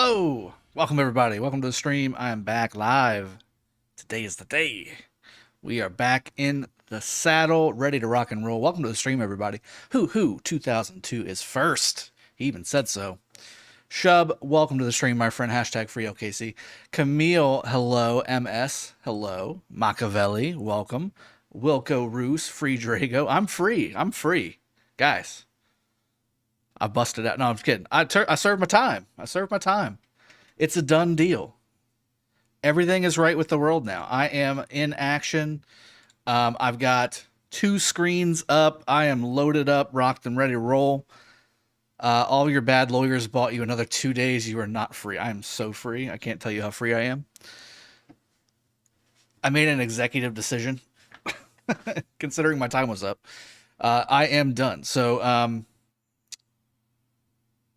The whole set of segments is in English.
Hello! Welcome, everybody. Welcome to the stream. I am back live. Today is the day. We are back in the saddle, ready to rock and roll. Welcome to the stream, everybody. 2002 is first. He even said so. Shub, welcome to the stream, my friend. Hashtag free LKC. Camille, hello. MS, hello. Machiavelli, welcome. Wilco Roos, free Drago. I'm free. I'm free. Guys, I busted out. No, I'm just kidding. I served my time. I served my time. It's a done deal. Everything is right with the world now. I am in action. I've got 2 screens up. I am loaded up, rocked, and ready to roll. All your bad lawyers bought you another 2 days. You are not free. I am so free. I can't tell you how free I am. I made an executive decision, considering my time was up. I am done. So,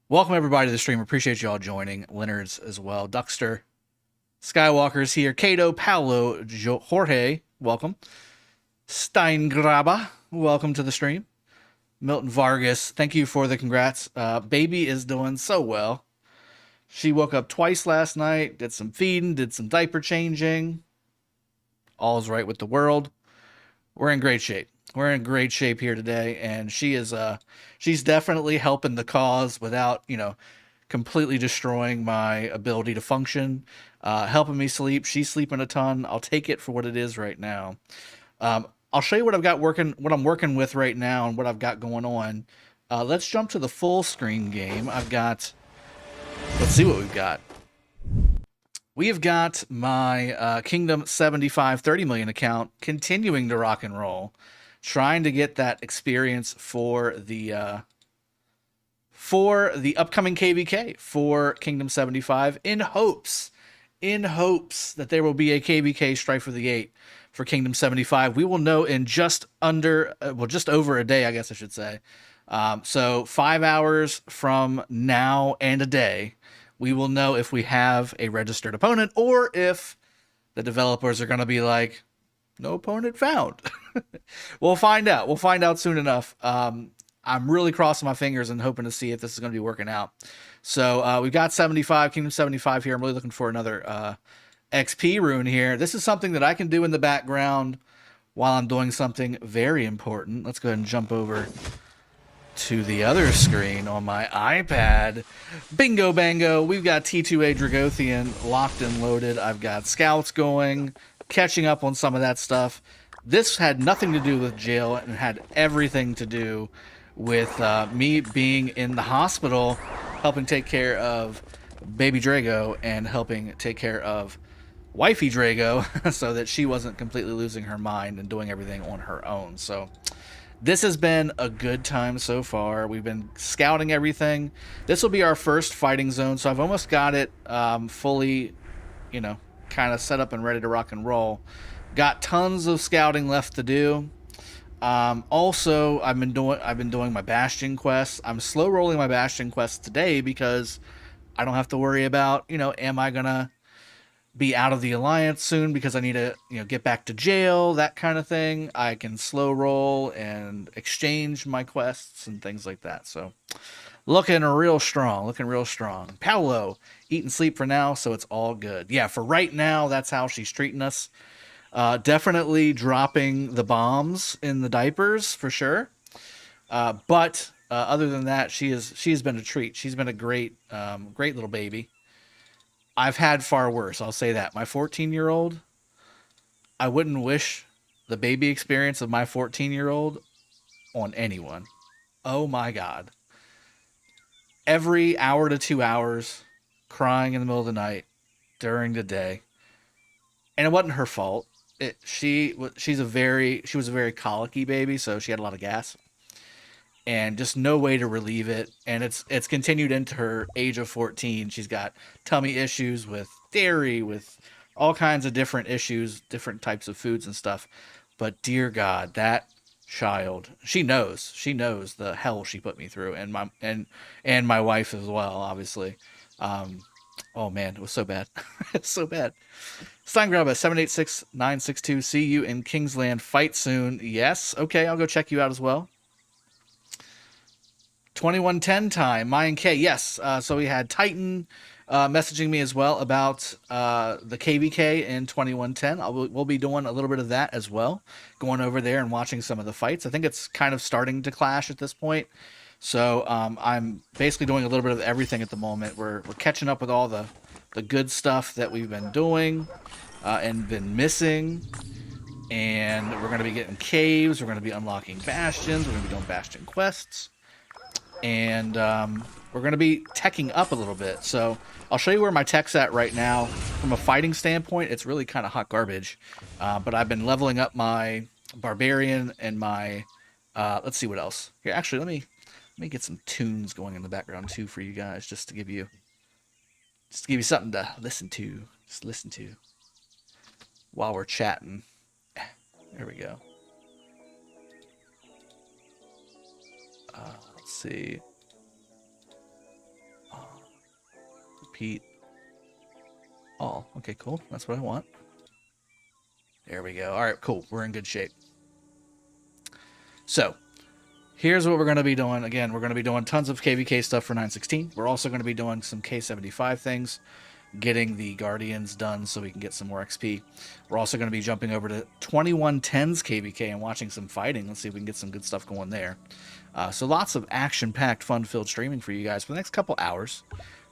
welcome everybody to the stream. Appreciate you all joining. Leonard's as well. Duckster. Skywalker's here. Cato, Paolo, Jorge, welcome. Steingraber, welcome to the stream. Milton Vargas, thank you for the congrats. Baby is doing so well. She woke up twice last night, did some feeding, did some diaper changing. All's right with the world. We're in great shape. We're in great shape here today, and she is she's definitely helping the cause without, completely destroying my ability to function. Helping me sleep. She's sleeping a ton. I'll take it for what it is right now. I'll show you what I've got working, what I'm working with right now, and what I've got going on. Let's jump to the full screen game. Let's see what we've got. We have got my Kingdom 75 30 million account continuing to rock and roll, trying to get that experience for the upcoming KvK for Kingdom 75 in hopes that there will be a KvK Strife for the Gate for Kingdom 75. We will know in just over a day, I guess I should say. So 5 hours from now and a day, we will know if we have a registered opponent or if the developers are going to be like, no opponent found. We'll find out. We'll find out soon enough. I'm really crossing my fingers and hoping to see if this is going to be working out. So we've got Kingdom 75 here. I'm really looking for another XP rune here. This is something that I can do in the background while I'm doing something very important. Let's go ahead and jump over to the other screen on my iPad. Bingo bango. We've got T2A Dragothien locked and loaded. I've got scouts going, catching up on some of that stuff. This had nothing to do with jail and had everything to do with me being in the hospital, helping take care of baby Drago and helping take care of wifey Drago so that she wasn't completely losing her mind and doing everything on her own. So this has been a good time so far. We've been scouting everything. This will be our first fighting zone, so I've almost got it fully, kind of set up and ready to rock and roll. Got tons of scouting left to do. Also, I've been doing my Bastion quests. I'm slow rolling my Bastion quests today because I don't have to worry about, am I gonna be out of the Alliance soon because I need to, get back to jail, that kind of thing. I can slow roll and exchange my quests and things like that. So looking real strong, Paolo, eat and sleep for now, so it's all good. Yeah, for right now, that's how she's treating us. Definitely dropping the bombs in the diapers for sure. But other than that, she's been a treat. She's been a great little baby. I've had far worse. I'll say that. My 14-year-old, I wouldn't wish the baby experience of my 14-year-old on anyone. Oh my God. Every hour to 2 hours crying in the middle of the night during the day. And it wasn't her fault. She was a very colicky baby, so she had a lot of gas. And just no way to relieve it. And it's continued into her age of 14. She's got tummy issues with dairy, with all kinds of different issues, different types of foods and stuff. But dear God, that child, she knows the hell she put me through, and my wife as well, obviously. Oh man, it was so bad. It's so bad. Steingraba 786962. See you in Kingsland. Fight soon. Yes. Okay, I'll go check you out as well. 2110 time. Mayan K. Yes. So we had Titan messaging me as well about the KvK in 2110. We'll be doing a little bit of that as well, going over there and watching some of the fights. I think it's kind of starting to clash at this point. So I'm basically doing a little bit of everything at the moment. We're catching up with all the good stuff that we've been doing and been missing. And we're going to be getting caves. We're going to be unlocking bastions. We're going to be doing bastion quests. And we're going to be teching up a little bit. So I'll show you where my tech's at right now. From a fighting standpoint, it's really kind of hot garbage. But I've been leveling up my barbarian and my... let's see what else. Here, actually, let me get some tunes going in the background too for you guys, just to give you something to listen to. Just listen to while we're chatting. There we go. Let's see. Repeat. All. Okay, cool. That's what I want. There we go. All right, cool. We're in good shape. So, here's what we're going to be doing. Again, we're going to be doing tons of KvK stuff for 916. We're also going to be doing some K75 things, getting the Guardians done so we can get some more XP. We're also going to be jumping over to 2110's KvK and watching some fighting. Let's see if we can get some good stuff going there. So lots of action-packed, fun-filled streaming for you guys for the next couple hours.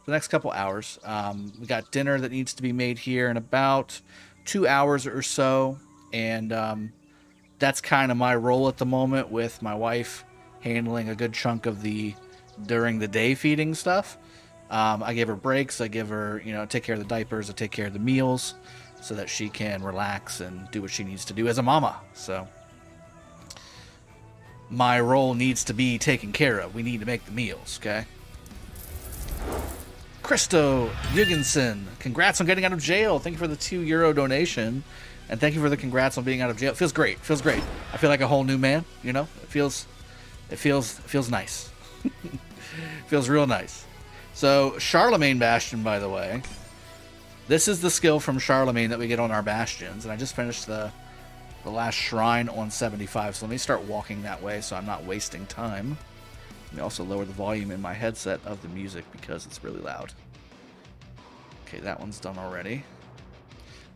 We got dinner that needs to be made here in about 2 hours or so. And that's kind of my role at the moment, with my wife handling a good chunk of the during the day feeding stuff. I give her breaks. I give her, take care of the diapers. I take care of the meals so that she can relax and do what she needs to do as a mama. So my role needs to be taken care of. We need to make the meals, okay? Christo Jürgensen, congrats on getting out of jail. Thank you for the €2 donation. And thank you for the congrats on being out of jail. It feels great. Feels great. I feel like a whole new man, It feels nice. Feels real nice. So, Charlemagne Bastion, by the way. This is the skill from Charlemagne that we get on our bastions. And I just finished the last shrine on 75. So let me start walking that way so I'm not wasting time. Let me also lower the volume in my headset of the music because it's really loud. Okay, that one's done already.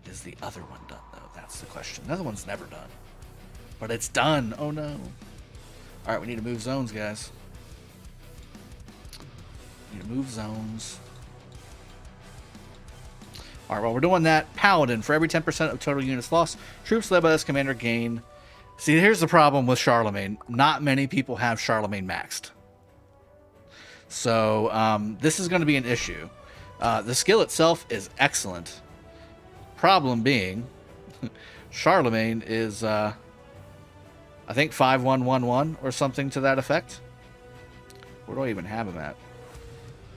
Is the other one done, though? That's the question. The other one's never done. But it's done. Oh, no. All right, we need to move zones, guys. Need to move zones. All right, while we're doing that, Paladin. For every 10% of total units lost, troops led by this commander gain... See, here's the problem with Charlemagne. Not many people have Charlemagne maxed. So, this is going to be an issue. The skill itself is excellent. Problem being, Charlemagne is, I think 5111 or something to that effect. Where do I even have him at?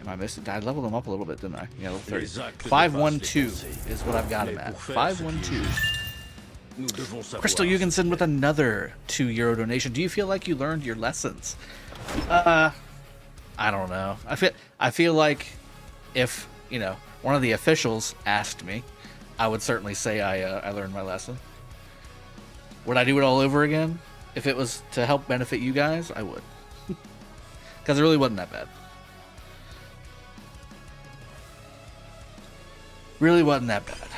Am I missing? I leveled him up a little bit, didn't I? Yeah, level 30. 512 is what I've got him at. 512. Crystal Jürgensen with another €2 donation. Do you feel like you learned your lessons? I don't know. I feel like if, one of the officials asked me, I would certainly say I learned my lesson. Would I do it all over again? If it was to help benefit you guys, I would. Because it really wasn't that bad. Really wasn't that bad.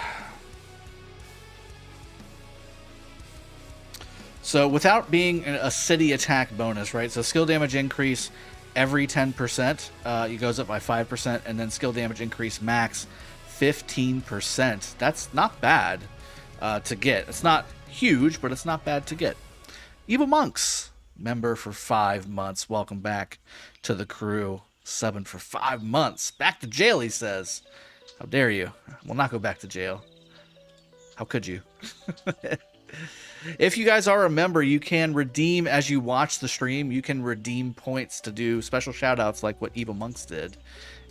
So without being a city attack bonus, right? So skill damage increase every 10%. It goes up by 5%. And then skill damage increase max 15%. That's not bad to get. It's not huge, but it's not bad to get. Evil Monks, member for 5 months. Welcome back to the crew. Subbing for 5 months. Back to jail, he says. How dare you? We'll not go back to jail. How could you? If you guys are a member, you can redeem as you watch the stream. You can redeem points to do special shout-outs like what Evil Monks did.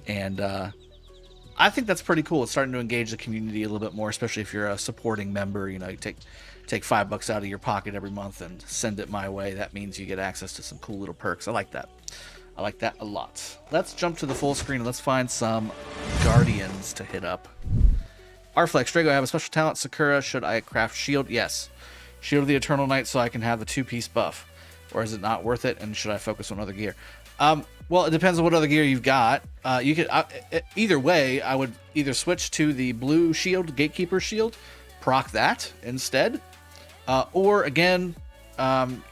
And I think that's pretty cool. It's starting to engage the community a little bit more, especially if you're a supporting member. You take $5 out of your pocket every month and send it my way. That means you get access to some cool little perks. I like that. I like that a lot. Let's jump to the full screen and let's find some Guardians to hit up. Arflex, Drago, I have a special talent. Sakura, should I craft shield? Yes. Shield of the Eternal Knight so I can have the 2-piece buff. Or is it not worth it and should I focus on other gear? Well, it depends on what other gear you've got. You could either way. I would either switch to the blue shield, Gatekeeper shield, proc that instead, or again,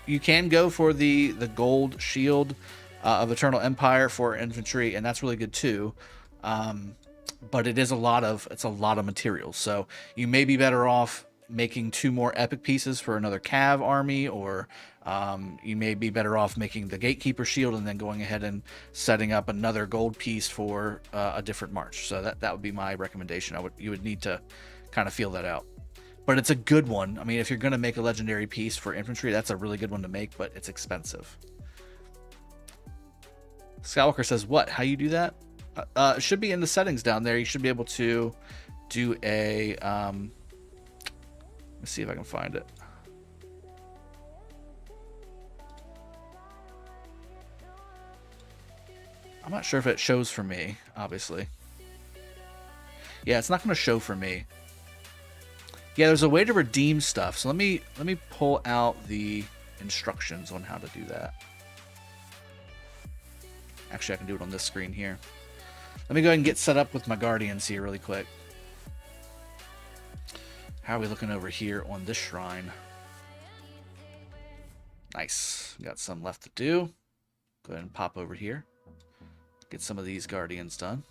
you can go for the gold shield of Eternal Empire for infantry, and that's really good too. But it is a lot of materials, so you may be better off making 2 more epic pieces for another Cav army, or you may be better off making the Gatekeeper shield and then going ahead and setting up another gold piece for a different march. So that would be my recommendation. You would need to kind of feel that out. But it's a good one. I mean, if you're going to make a legendary piece for infantry, that's a really good one to make, but it's expensive. Skywalker says, what? How you do that? It should be in the settings down there. You should be able to do a... let's see if I can find it. I'm not sure if it shows for me, obviously. Yeah, it's not going to show for me. Yeah, there's a way to redeem stuff. So let me pull out the instructions on how to do that. Actually, I can do it on this screen here. Let me go ahead and get set up with my Guardians here really quick. How are we looking over here on this shrine? Nice. Got some left to do. Go ahead and pop over here. Get some of these Guardians done.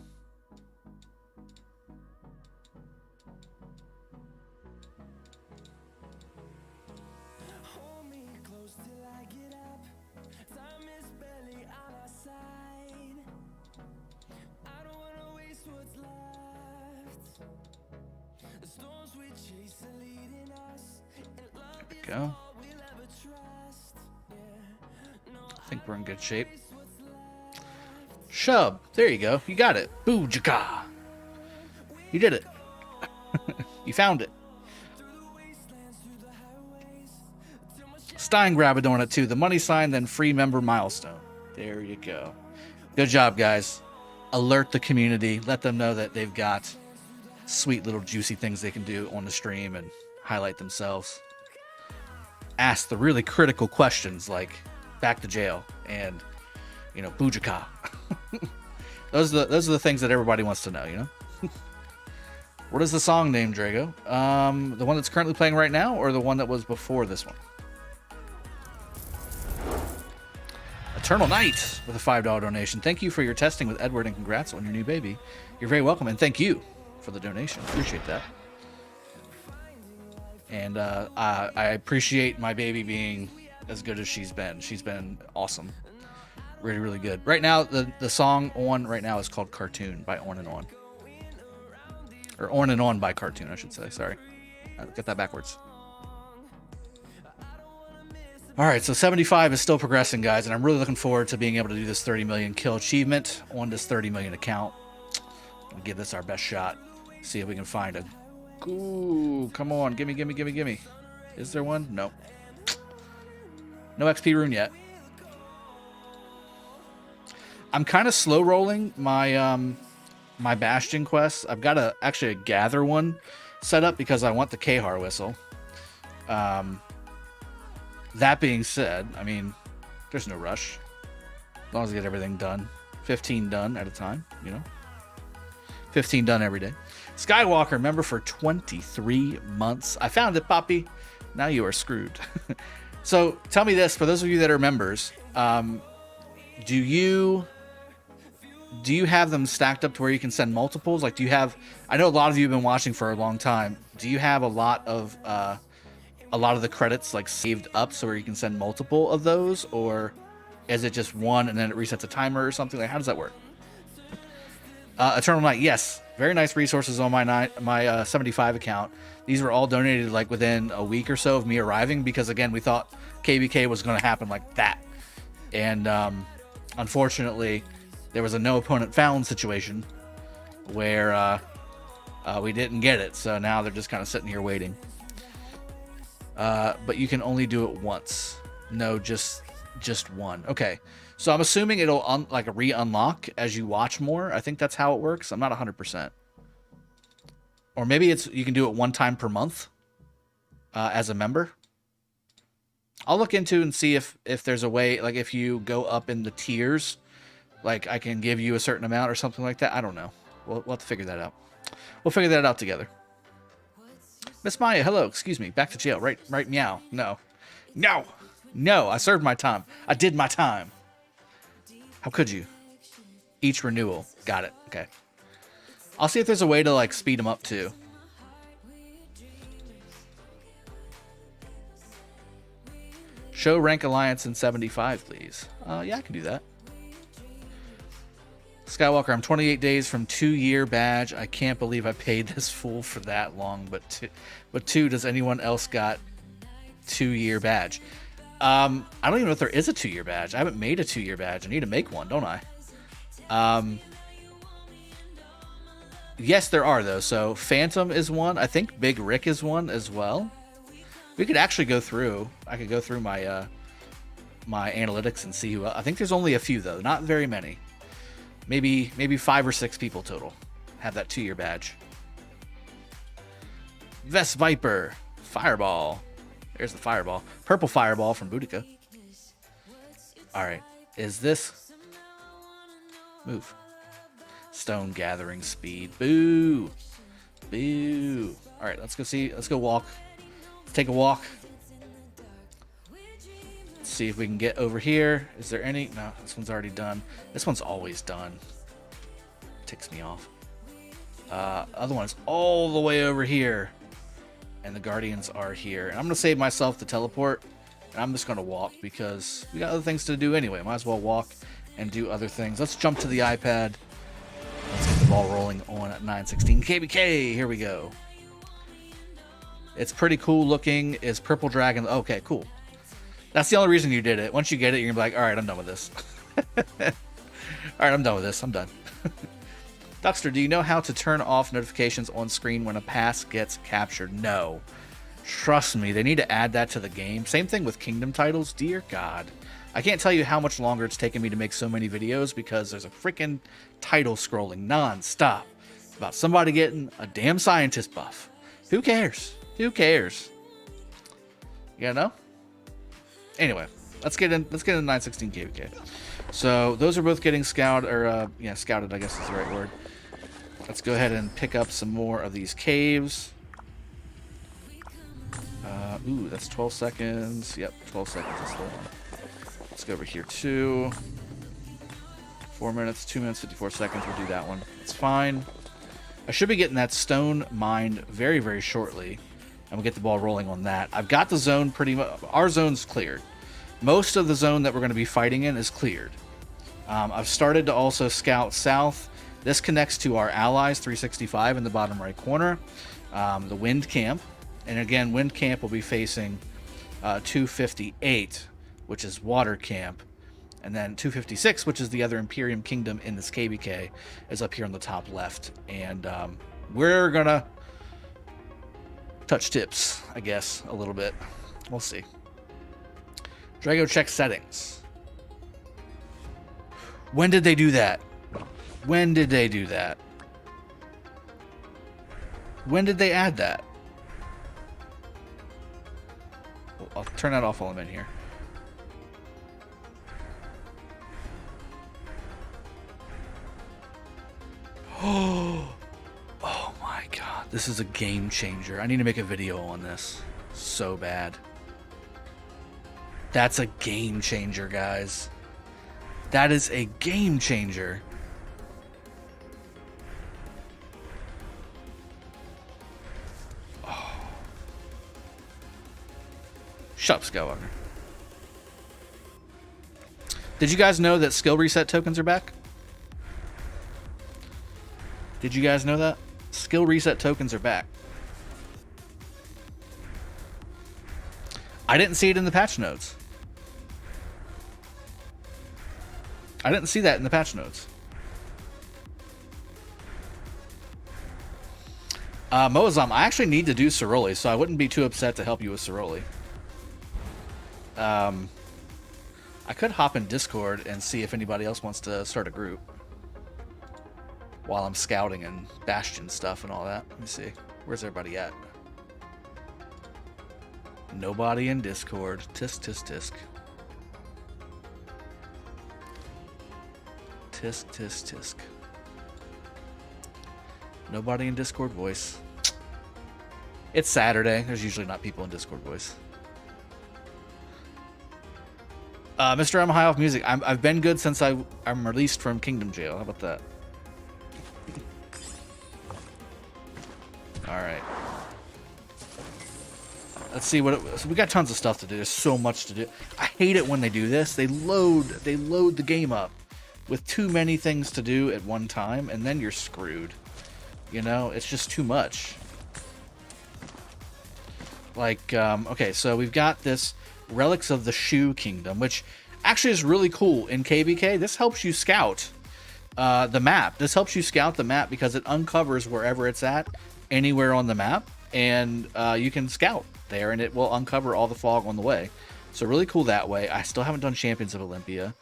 Go. I think we're in good shape. Shub. There you go. You got it. Boojaka. You did it. You found it. Stein grab a donut too. The money sign, then free member milestone. There you go. Good job, guys. Alert the community. Let them know that they've got sweet little juicy things they can do on the stream and highlight themselves. Ask the really critical questions like back to jail and, you know, Boojaka. those are the things that everybody wants to know, you know. What is the song name, Drago? The one that's currently playing right now, or the one that was before this one? Eternal Night with a $5 donation. Thank you for your testing with Edward, and congrats on your new baby. You're very welcome, and thank you for the donation. Appreciate that. And I appreciate my baby being as good as she's been. She's been awesome. Really, really good. Right now, the song on right now is called Cartoon by On and On. Or On and On by Cartoon, I should say. Sorry. I got that backwards. All right, so 75 is still progressing, guys, and I'm really looking forward to being able to do this 30 million kill achievement on this 30 million account. We'll give this our best shot. See if we can find a... Ooh, come on. Gimme, gimme, gimme, gimme. Is there one? No. No XP rune yet. I'm kind of slow rolling my my Bastion quests. I've got actually a gather one set up because I want the Khar whistle. That being said, I mean, there's no rush. As long as I get everything done. 15 done at a time, you know. 15 done every day. Skywalker, member for 23 months. I found it, Poppy. Now you are screwed. So tell me this, for those of you that are members, do you have them stacked up to where you can send multiples? Like, do you have... I know a lot of you have been watching for a long time. Do you have a lot of the credits like saved up so where you can send multiple of those, or is it just one and then it resets a timer or something? Like, how does that work? Eternal Night, yes, very nice resources on my 75 account. These were all donated like within a week or so of me arriving, because again, we thought KvK was going to happen like that, and unfortunately, there was a no opponent found situation where we didn't get it. So now they're just kind of sitting here waiting. But you can only do it once. No, just one. Okay. So I'm assuming it'll like a re-unlock as you watch more. I think that's how it works. I'm not 100%. Or maybe you can do it one time per month as a member. I'll look into and see if there's a way, like if you go up in the tiers Like, I can give you a certain amount or something like that. I don't know. We'll have to figure that out. We'll figure that out together. Miss Maya, hello. Excuse me. Back to jail. Right, meow. No. No. No. I served my time. I did my time. How could you? Each renewal. Got it. Okay. I'll see if there's a way to, like, speed them up, too. Show rank alliance in 75, please. Yeah, I can do that. Skywalker, I'm 28 days from 2-year badge. I can't believe I paid this fool for that long. But two, does anyone else got 2-year badge? I don't even know if there is a 2-year badge. I haven't made a 2-year badge. I need to make one, don't I? Yes, there are, though. So Phantom is one. I think Big Rick is one as well. We could actually go through. I could go through my my analytics and see who. I think there's only a few, though. Not very many. Maybe 5 or 6 people total have that 2-year badge. Vest Viper. Fireball. There's the Fireball. Purple Fireball from Boudica. Alright. Is this... Move. Stone Gathering Speed. Boo. Boo. Alright, let's go see. Let's go walk. Let's take a walk. See if we can get over here. Is there any? No, this one's already done. This one's always done. Ticks me off. Other one is all the way over here, and the Guardians are here. And I'm gonna save myself the teleport, and I'm just gonna walk because we got other things to do anyway. Might as well walk and do other things. Let's jump to the iPad. Let's get the ball rolling on at 9:16 KvK. Here we go. It's pretty cool looking. Is Purple Dragon? Okay, cool. That's the only reason you did it. Once you get it, you're going to be like, all right, I'm done with this. All right, I'm done with this. I'm done. Duckster, do you know how to turn off notifications on screen when a pass gets captured? No. Trust me, they need to add that to the game. Same thing with Kingdom titles. Dear God. I can't tell you how much longer it's taken me to make so many videos because there's a freaking title scrolling non-stop about somebody getting a damn scientist buff. Who cares? Who cares? You know? Anyway, let's get in 9:16 KvK. So those are both getting scouted, or scouted, I guess is the right word. Let's go ahead and pick up some more of these caves. Ooh, that's 12 seconds. Yep, 12 seconds is the one. Let's go over here too. 4 minutes, 2 minutes, 54 seconds. We'll do that one. It's fine. I should be getting that stone mined very, very shortly. And we'll get the ball rolling on that. I've got the zone pretty much. Our zone's cleared. Most of the zone that we're going to be fighting in is cleared. I've started to also scout south. This connects to our allies, 365 in the bottom right corner. The Wind Camp. And again, Wind Camp will be facing 258, which is Water Camp. And then 256, which is the other Imperium Kingdom in this KvK, is up here on the top left. And we're going to touch tips, I guess, a little bit. We'll see. Drago check settings. When did they do that? When did they do that? When did they add that? I'll turn that off while I'm in here. Oh my God. This is a game changer. I need to make a video on this so bad. That's a game changer, guys. That is a game changer. Oh. Shut up, Skywalker. Did you guys know that skill reset tokens are back? Did you guys know that? Skill reset tokens are back. I didn't see it in the patch notes. I didn't see that in the patch notes. Moazam, I actually need to do Ceroli, so I wouldn't be too upset to help you with Ceroli. I could hop in Discord and see if anybody else wants to start a group while I'm scouting and Bastion stuff and all that. Let me see. Where's everybody at? Nobody in Discord. Tisk, tisk, tisk. Tisk, tisk, tisk. Nobody in Discord voice. It's Saturday. There's usually not people in Discord voice. Mr. I'm high off music. I've been good since I'm released from Kingdom Jail. How about that? All right. Let's see what so we got tons of stuff to do. There's so much to do. I hate it when they do this. They load the game up with too many things to do at one time, and then you're screwed. You know, it's just too much. Like, okay, so we've got this Relics of the Shu Kingdom, which actually is really cool in KvK. This helps you scout the map. This helps you scout the map because it uncovers wherever it's at, anywhere on the map, and you can scout there, and it will uncover all the fog on the way. So really cool that way. I still haven't done Champions of Olympia.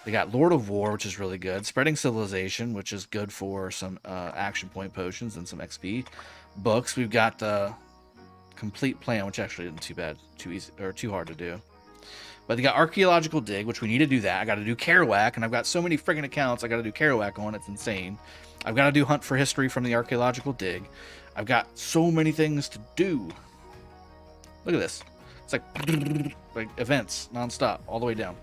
They got Lord of War, which is really good. Spreading Civilization, which is good for some action point potions and some XP books. We've got the Complete Plan, which actually isn't too bad, too easy, or too hard to do. But they got Archaeological Dig, which we need to do that. I got to do Kerouac, and I've got so many friggin' accounts I got to do Kerouac on. It's insane. I've got to do Hunt for History from the Archaeological Dig. I've got so many things to do. Look at this. It's like events nonstop all the way down.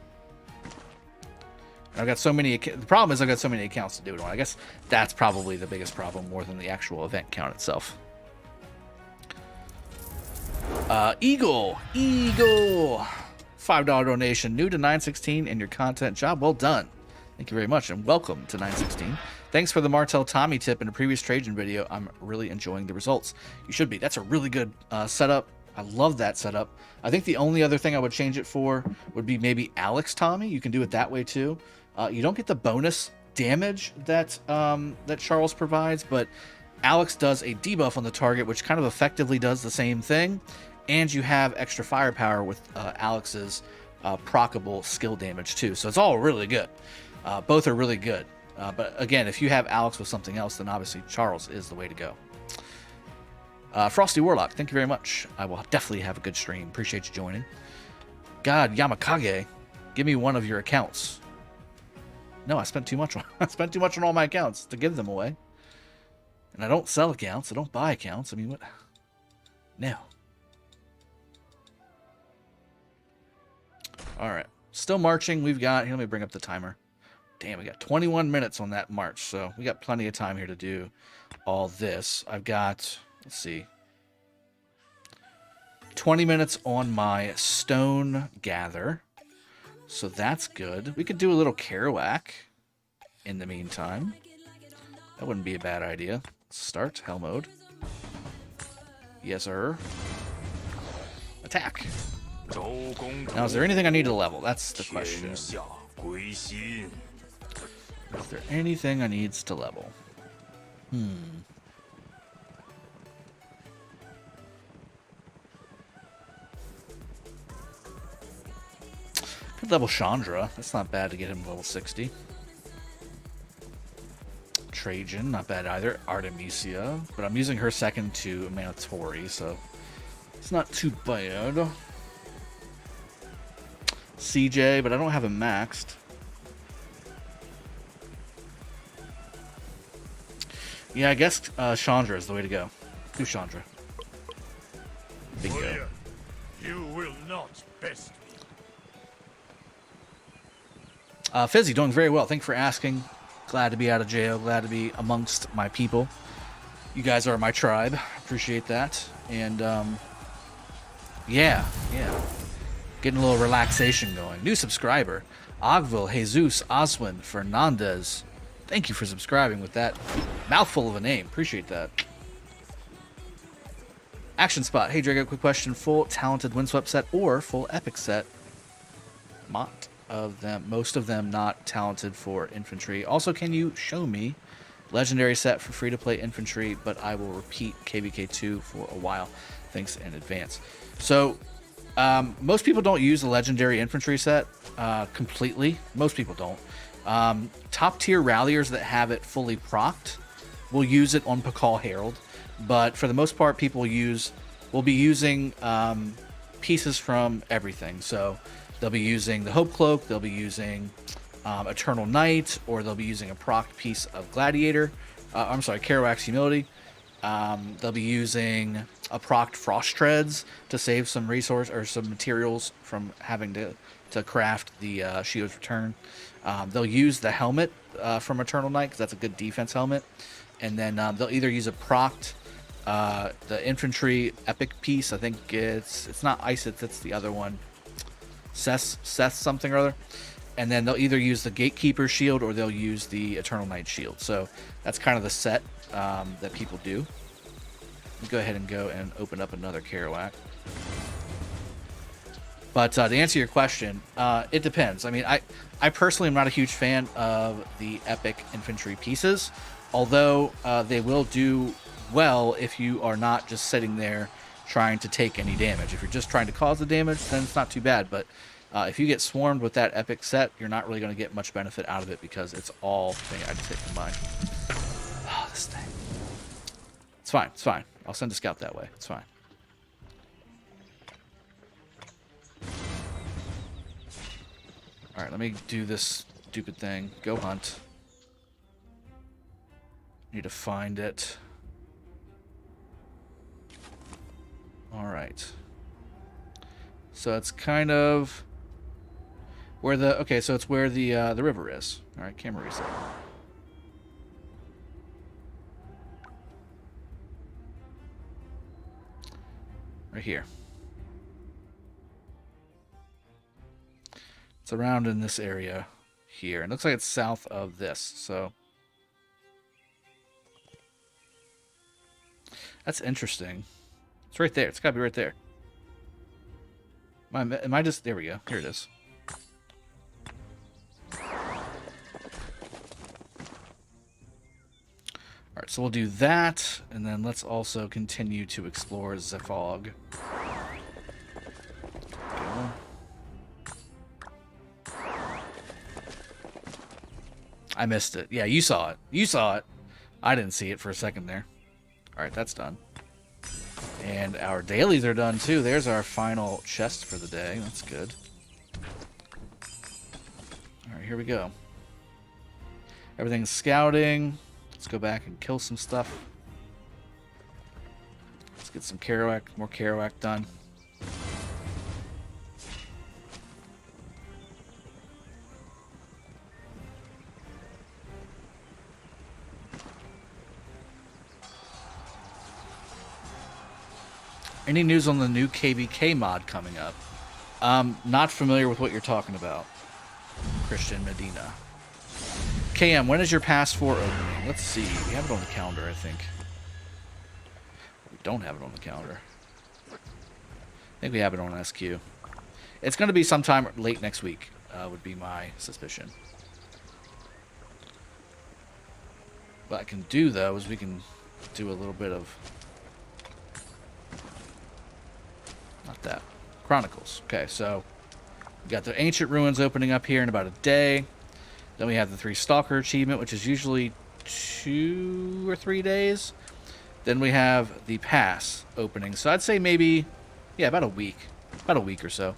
I've got so many. The problem is I've got so many accounts to do it on. I guess that's probably the biggest problem, more than the actual event count itself. Eagle, $5 donation, new to 916 and your content job well done. Thank you very much, and welcome to 916. Thanks for the Martel Tommy tip in a previous Trajan video. I'm really enjoying the results. You should be. That's a really good setup. I love that setup. I think the only other thing I would change it for would be maybe Alex Tommy. You can do it that way too. You don't get the bonus damage that that Charles provides, but Alex does a debuff on the target, which kind of effectively does the same thing, and you have extra firepower with Alex's proccable skill damage too. So it's all really good. Both are really good. But again, if you have Alex with something else, then obviously Charles is the way to go. Frosty Warlock, thank you very much. I will definitely have a good stream. Appreciate you joining. God, Yamakage, give me one of your accounts. No, I spent too much on all my accounts to give them away. And I don't sell accounts. I don't buy accounts. I mean, what? No. All right. Still marching. We've got... Here, let me bring up the timer. Damn, we got 21 minutes on that march. So we got plenty of time here to do all this. I've got... Let's see. 20 minutes on my stone gather. So that's good. We could do a little Kerouac in the meantime. That wouldn't be a bad idea. Start hell mode. Yes, sir. Attack. Now, is there anything I need to level? That's the question. Is there anything I need to level? Could level Chandra. That's not bad to get him level 60. Trajan, not bad either. Artemisia, but I'm using her second to Manatori, so it's not too bad. CJ, but I don't have him maxed. Yeah, I guess Chandra is the way to go. Do Chandra. Bingo. You will not best me. Fizzy, doing very well. Thank you for asking. Glad to be out of jail. Glad to be amongst my people. You guys are my tribe. Appreciate that. And, yeah. Getting a little relaxation going. New subscriber. Ogville, Jesus, Oswin, Fernandez. Thank you for subscribing with that mouthful of a name. Appreciate that. Action Spot. Hey, Drago, quick question. Full Talented Windswept set or full Epic set? Most of them not talented for Infantry. Also, can you show me Legendary set for free-to-play Infantry, but I will repeat KvK 2 for a while. Thanks in advance. So, most people don't use the Legendary Infantry set completely. Most people don't. Top-tier ralliers that have it fully procced will use it on Pakal Herald, but for the most part, people will be using pieces from everything. So they'll be using the Hope Cloak, they'll be using Eternal Knight, or they'll be using a proc piece of Gladiator. I'm sorry, Kerouac's Humility. They'll be using a proc Frost Treads to save some resource or some materials from having to craft the Shield's Return. They'll use the helmet from Eternal Knight because that's a good defense helmet. And then they'll either use a procced the Infantry Epic piece. I think it's not Isith, it's the other one. Seth something or other. And then they'll either use the Gatekeeper shield or they'll use the Eternal Knight shield. So that's kind of the set that people do. Go ahead and go and open up another Kerouac. But to answer your question, it depends. I mean, I personally am not a huge fan of the Epic Infantry pieces, although they will do well if you are not just sitting there trying to take any damage. If you're just trying to cause the damage, then it's not too bad. But if you get swarmed with that Epic set, you're not really going to get much benefit out of it because it's all... I just hit combine. Oh, this thing. It's fine. It's fine. I'll send a scout that way. It's fine. Alright, let me do this stupid thing. Go hunt. Need to find it. Alright. So it's kind of where the... Okay, so it's where the river is. Alright, camera reset. Right here. It's around in this area here. It looks like it's south of this, so... That's interesting. It's right there. It's gotta be right there. Am I just... There we go. Here it is. Alright, so we'll do that, and then let's also continue to explore Zephog. I missed it. Yeah, you saw it. You saw it. I didn't see it for a second there. Alright, that's done. And our dailies are done too. There's our final chest for the day. That's good. Alright, here we go. Everything's scouting. Let's go back and kill some stuff. Let's get some Kerouac, more Kerouac done. Any news on the new KvK mod coming up? Not familiar with what you're talking about, Christian Medina. KM, when is your Pass 4 opening? Let's see. We have it on the calendar, I think. We don't have it on the calendar. I think we have it on SQ. It's going to be sometime late next week, would be my suspicion. What I can do, though, is we can do a little bit of... Not that. Chronicles. Okay, so we got the Ancient Ruins opening up here in about a day. Then we have the 3 Stalker achievement, which is usually 2 or 3 days. Then we have the Pass opening. So I'd say maybe, yeah, about a week. About a week or so.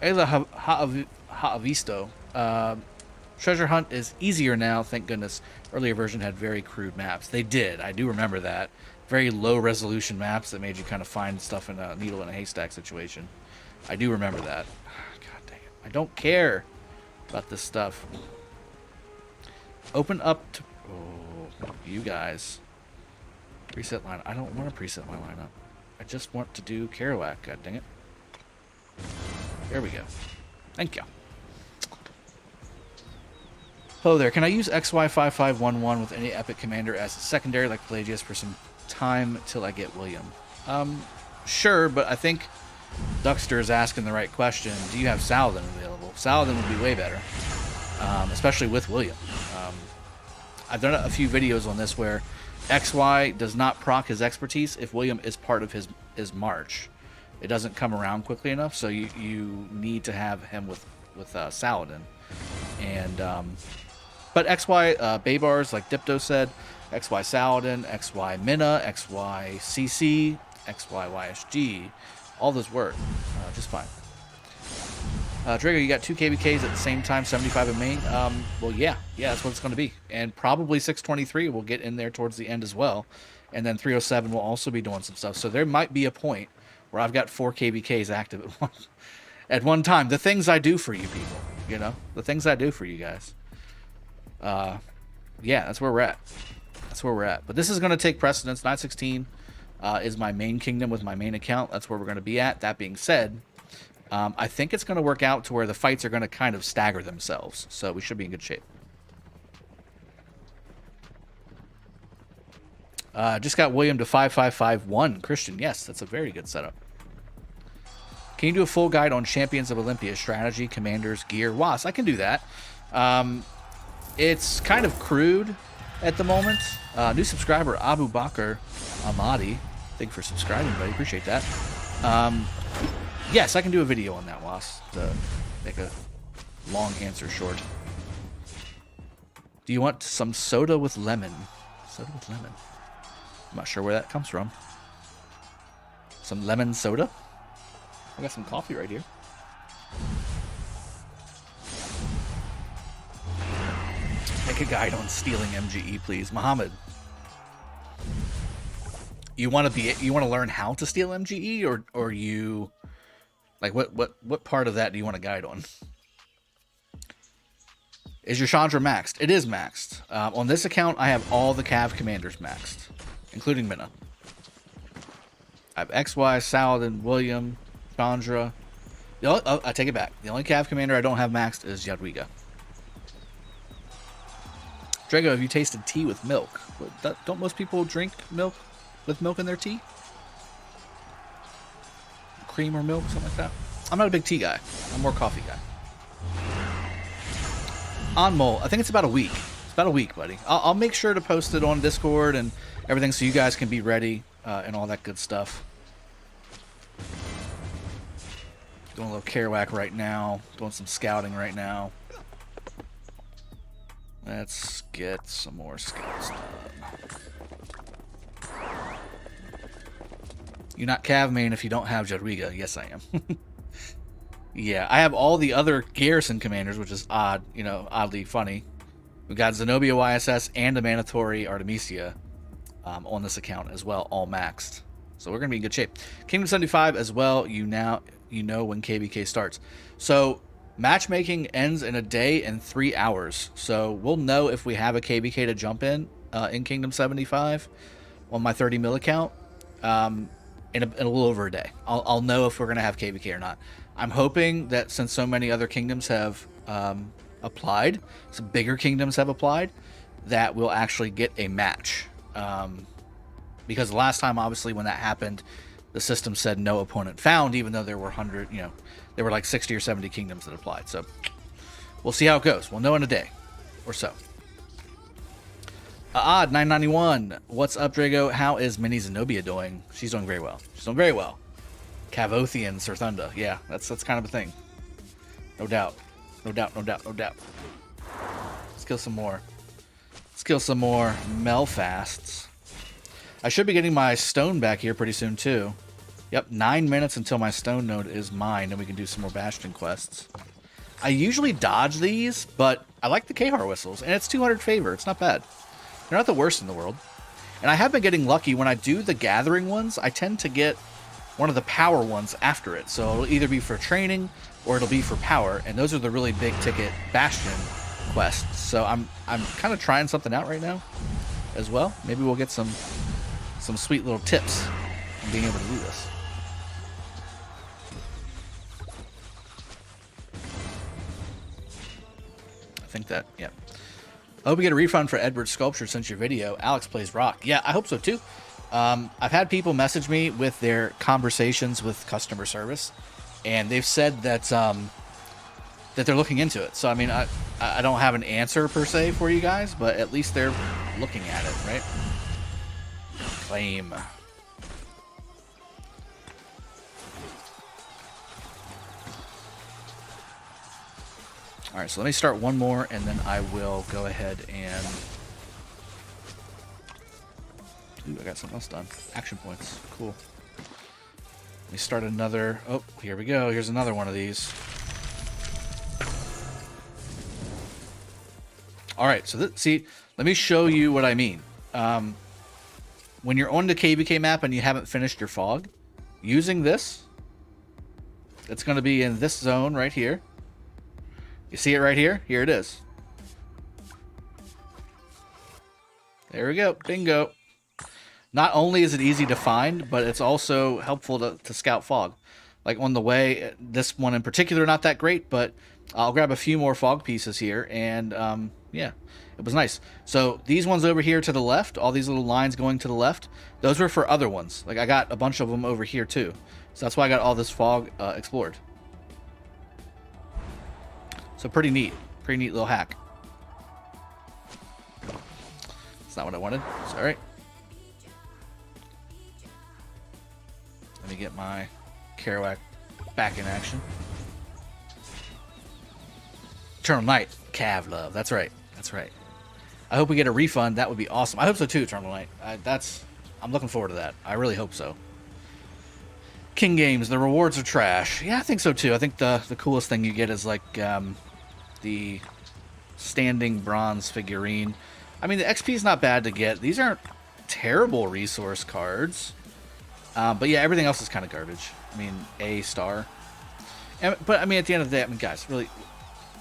Ha'avisto. Treasure Hunt is easier now, thank goodness. Earlier version had very crude maps. They did. I do remember that. Very low resolution maps that made you kind of find stuff in a needle in a haystack situation. I do remember that. God dang it. I don't care about this stuff. Open up to... Oh, you guys. Preset line. I don't want to preset my lineup. I just want to do Kerouac. God dang it. There we go. Thank you. Hello there. Can I use XY5511 with any epic commander as a secondary like Pelagius for some time till I get William? Sure, but I think Duckster is asking the right question. Do you have Saladin available? Saladin would be way better, especially with William. I've done a few videos on this where XY does not proc his expertise if William is part of his march. It doesn't come around quickly enough, so you need to have him with Saladin. And but XY Baybars, like Dipto said, XY Saladin, XY Minna, XY CC, XY YSG, all those work just fine. Drago, you got 2 KvKs at the same time, 75 in main. Well, yeah, that's what it's going to be, and probably 623 will get in there towards the end as well, and then 307 will also be doing some stuff. So there might be a point where I've got 4 KvKs active at one time. The things I do for you people, you know, the things I do for you guys. Yeah, that's where we're at. That's where we're at. But this is going to take precedence. 916 is my main kingdom with my main account. That's where we're going to be at. That being said, I think it's going to work out to where the fights are going to kind of stagger themselves. So we should be in good shape. Just got William to 5551. Christian, yes, that's a very good setup. Can you do a full guide on Champions of Olympia strategy, commanders, gear? Was, I can do that. It's kind of crude at the moment. New subscriber, Abu Bakr Ahmadi. Thank you for subscribing, buddy. Appreciate that. Yes, I can do a video on that, Was, to make a long answer short. Do you want some soda with lemon? Soda with lemon. I'm not sure where that comes from. Some lemon soda? I got some coffee right here. Make a guide on stealing MGE, please. Muhammad. You want to learn how to steal MGE, or you like what part of that do you want to guide on? Is your Chandra maxed? It is maxed. On this account, I have all the Cav commanders maxed, including Minna. I have XY, Saladin, William, Chandra. I take it back. The only Cav commander I don't have maxed is Jadwiga. Drago, have you tasted tea with milk? Don't most people drink milk with milk in their tea? Cream or milk, something like that? I'm not a big tea guy. I'm more coffee guy. Anmol, I think it's about a week. It's about a week, buddy. I'll make sure to post it on Discord and everything so you guys can be ready and all that good stuff. Doing a little Kerouac right now. Doing some scouting right now. Let's get some more scouts done. You're not Cav main if you don't have Jadwiga. Yes, I am. Yeah, I have all the other Garrison commanders, which is odd, you know, oddly funny. We've got Zenobia YSS and a Mandatory Artemisia on this account as well, all maxed. So we're going to be in good shape. Kingdom 75 as well, you know when KvK starts. So matchmaking ends in a day and 3 hours. So we'll know if we have a KvK to jump in Kingdom 75 on my 30 mil account in a little over a day. I'll know if we're going to have KvK or not. I'm hoping that since so many other kingdoms have applied, some bigger kingdoms have applied, that we'll actually get a match. Because the last time, obviously, when that happened, the system said no opponent found, even though there were there were like 60 or 70 kingdoms that applied. So we'll see how it goes. We'll know in a day or so. Odd 991. What's up, Drago? How is Mini Zenobia doing? She's doing very well. She's doing very well. Cavothian Serthunda. Yeah, that's kind of a thing. No doubt. No doubt, no doubt, no doubt. Let's kill some more. Let's kill some more Melfasts. I should be getting my stone back here pretty soon, too. Yep, 9 minutes until my stone node is mine, and we can do some more Bastion quests. I usually dodge these, but I like the Khar whistles, and it's 200 favor. It's not bad. They're not the worst in the world. And I have been getting lucky. When I do the gathering ones, I tend to get one of the power ones after it. So it'll either be for training or it'll be for power. And those are the really big ticket Bastion quests. So I'm kind of trying something out right now as well. Maybe we'll get some sweet little tips on being able to do this. I think that, yeah. I hope we get a refund for Edward's sculpture since your video. Alex plays rock. Yeah, I hope so too. I've had people message me with their conversations with customer service, and they've said that that they're looking into it. So I mean, I don't have an answer per se for you guys, but at least they're looking at it, right? Claim. All right, so let me start one more, and then I will go ahead and... Ooh, I got something else done. Action points. Cool. Let me start another... Oh, here we go. Here's another one of these. All right, so see, let me show you what I mean. When you're on the KvK map and you haven't finished your fog, using this, it's going to be in this zone right here. You see it right here? Here it is. There we go. Bingo. Not only is it easy to find, but it's also helpful to scout fog. Like on the way, this one in particular, not that great, but I'll grab a few more fog pieces here, and yeah, it was nice. So these ones over here to the left, all these little lines going to the left, those were for other ones. Like I got a bunch of them over here too. So that's why I got all this fog explored. So pretty neat little hack. That's not what I wanted. It's all right. Let me get my Kerouac back in action. Eternal Night, Cav love. That's right. That's right. I hope we get a refund. That would be awesome. I hope so too, Eternal Night. I'm looking forward to that. I really hope so. King Games, the rewards are trash. Yeah, I think so too. I think the coolest thing you get is like the standing bronze figurine. I mean, the XP is not bad to get. These aren't terrible resource cards. But yeah, everything else is kind of garbage. I mean, A star. But I mean, at the end of the day, I mean, guys, really,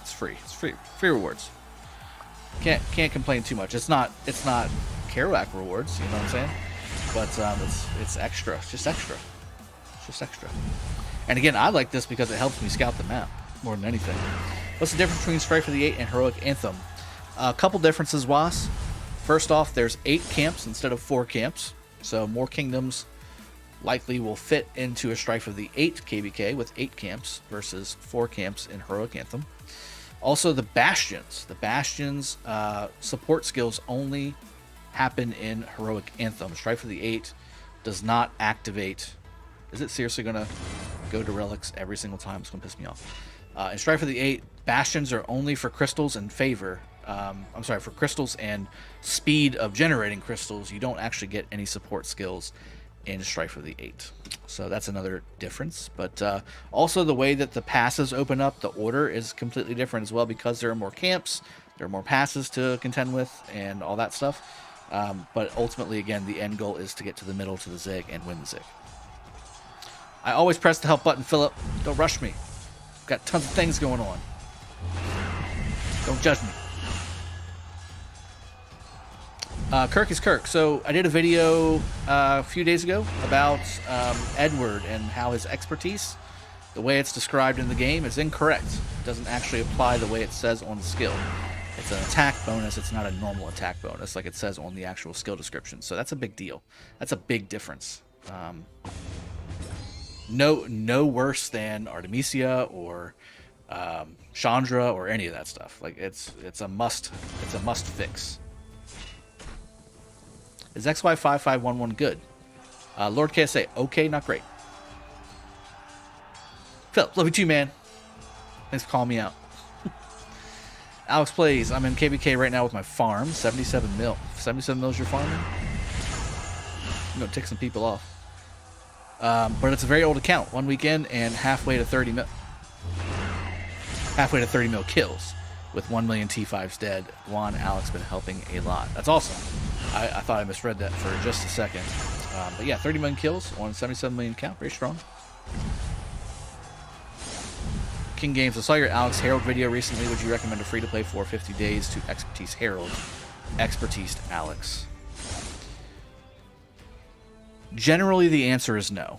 it's free. It's free rewards. Can't complain too much. It's not Kerouac rewards, you know what I'm saying? But it's extra. It's just extra. It's just extra. And again, I like this because it helps me scout the map more than anything. What's the difference between Strife of the 8 and Heroic Anthem? A couple differences, Was. First off, there's 8 camps instead of 4 camps, so more kingdoms likely will fit into a Strife of the 8 KvK with 8 camps versus 4 camps in Heroic Anthem. Also, the Bastions. The Bastions support skills only happen in Heroic Anthem. Strife of the 8 does not activate. Is it seriously going to go to relics every single time? It's going to piss me off. In Strife of the 8, Bastions are only for crystals and favor. I'm sorry, for crystals and speed of generating crystals. You don't actually get any support skills in Strife of the 8. So that's another difference. But also the way that the passes open up, the order is completely different as well because there are more camps, there are more passes to contend with, and all that stuff. But ultimately, again, the end goal is to get to the middle, to the Zig, and win the Zig. I always press the help button, Philip. Don't rush me. I've got tons of things going on. Don't judge me. Kirk is Kirk. So I did a video a few days ago about Edward and how his expertise, the way it's described in the game, is incorrect. It doesn't actually apply the way it says on the skill. It's an attack bonus. It's not a normal attack bonus like it says on the actual skill description. So that's a big deal. That's a big difference. No worse than Artemisia or Chandra or any of that stuff. Like it's a must. It's a must fix. Is XY5511 good? Lord KSA, okay, not great. Philip, love you too, man. Thanks for calling me out. Alex plays. I'm in KvK right now with my farm. 77 mil. 77 mil is your farming? I'm going to tick some people off. But it's a very old account. 1 weekend and halfway to 30 mil. Halfway to 30 mil kills. With 1 million T5s dead. Guan, Alex been helping a lot. That's awesome. I thought I misread that for just a second. But yeah, 30 million kills on 77 million count. Very strong. King Games. I saw your Alex Herald video recently. Would you recommend a free-to-play for 50 days to Expertise Herald? Expertise Alex. Generally, the answer is no.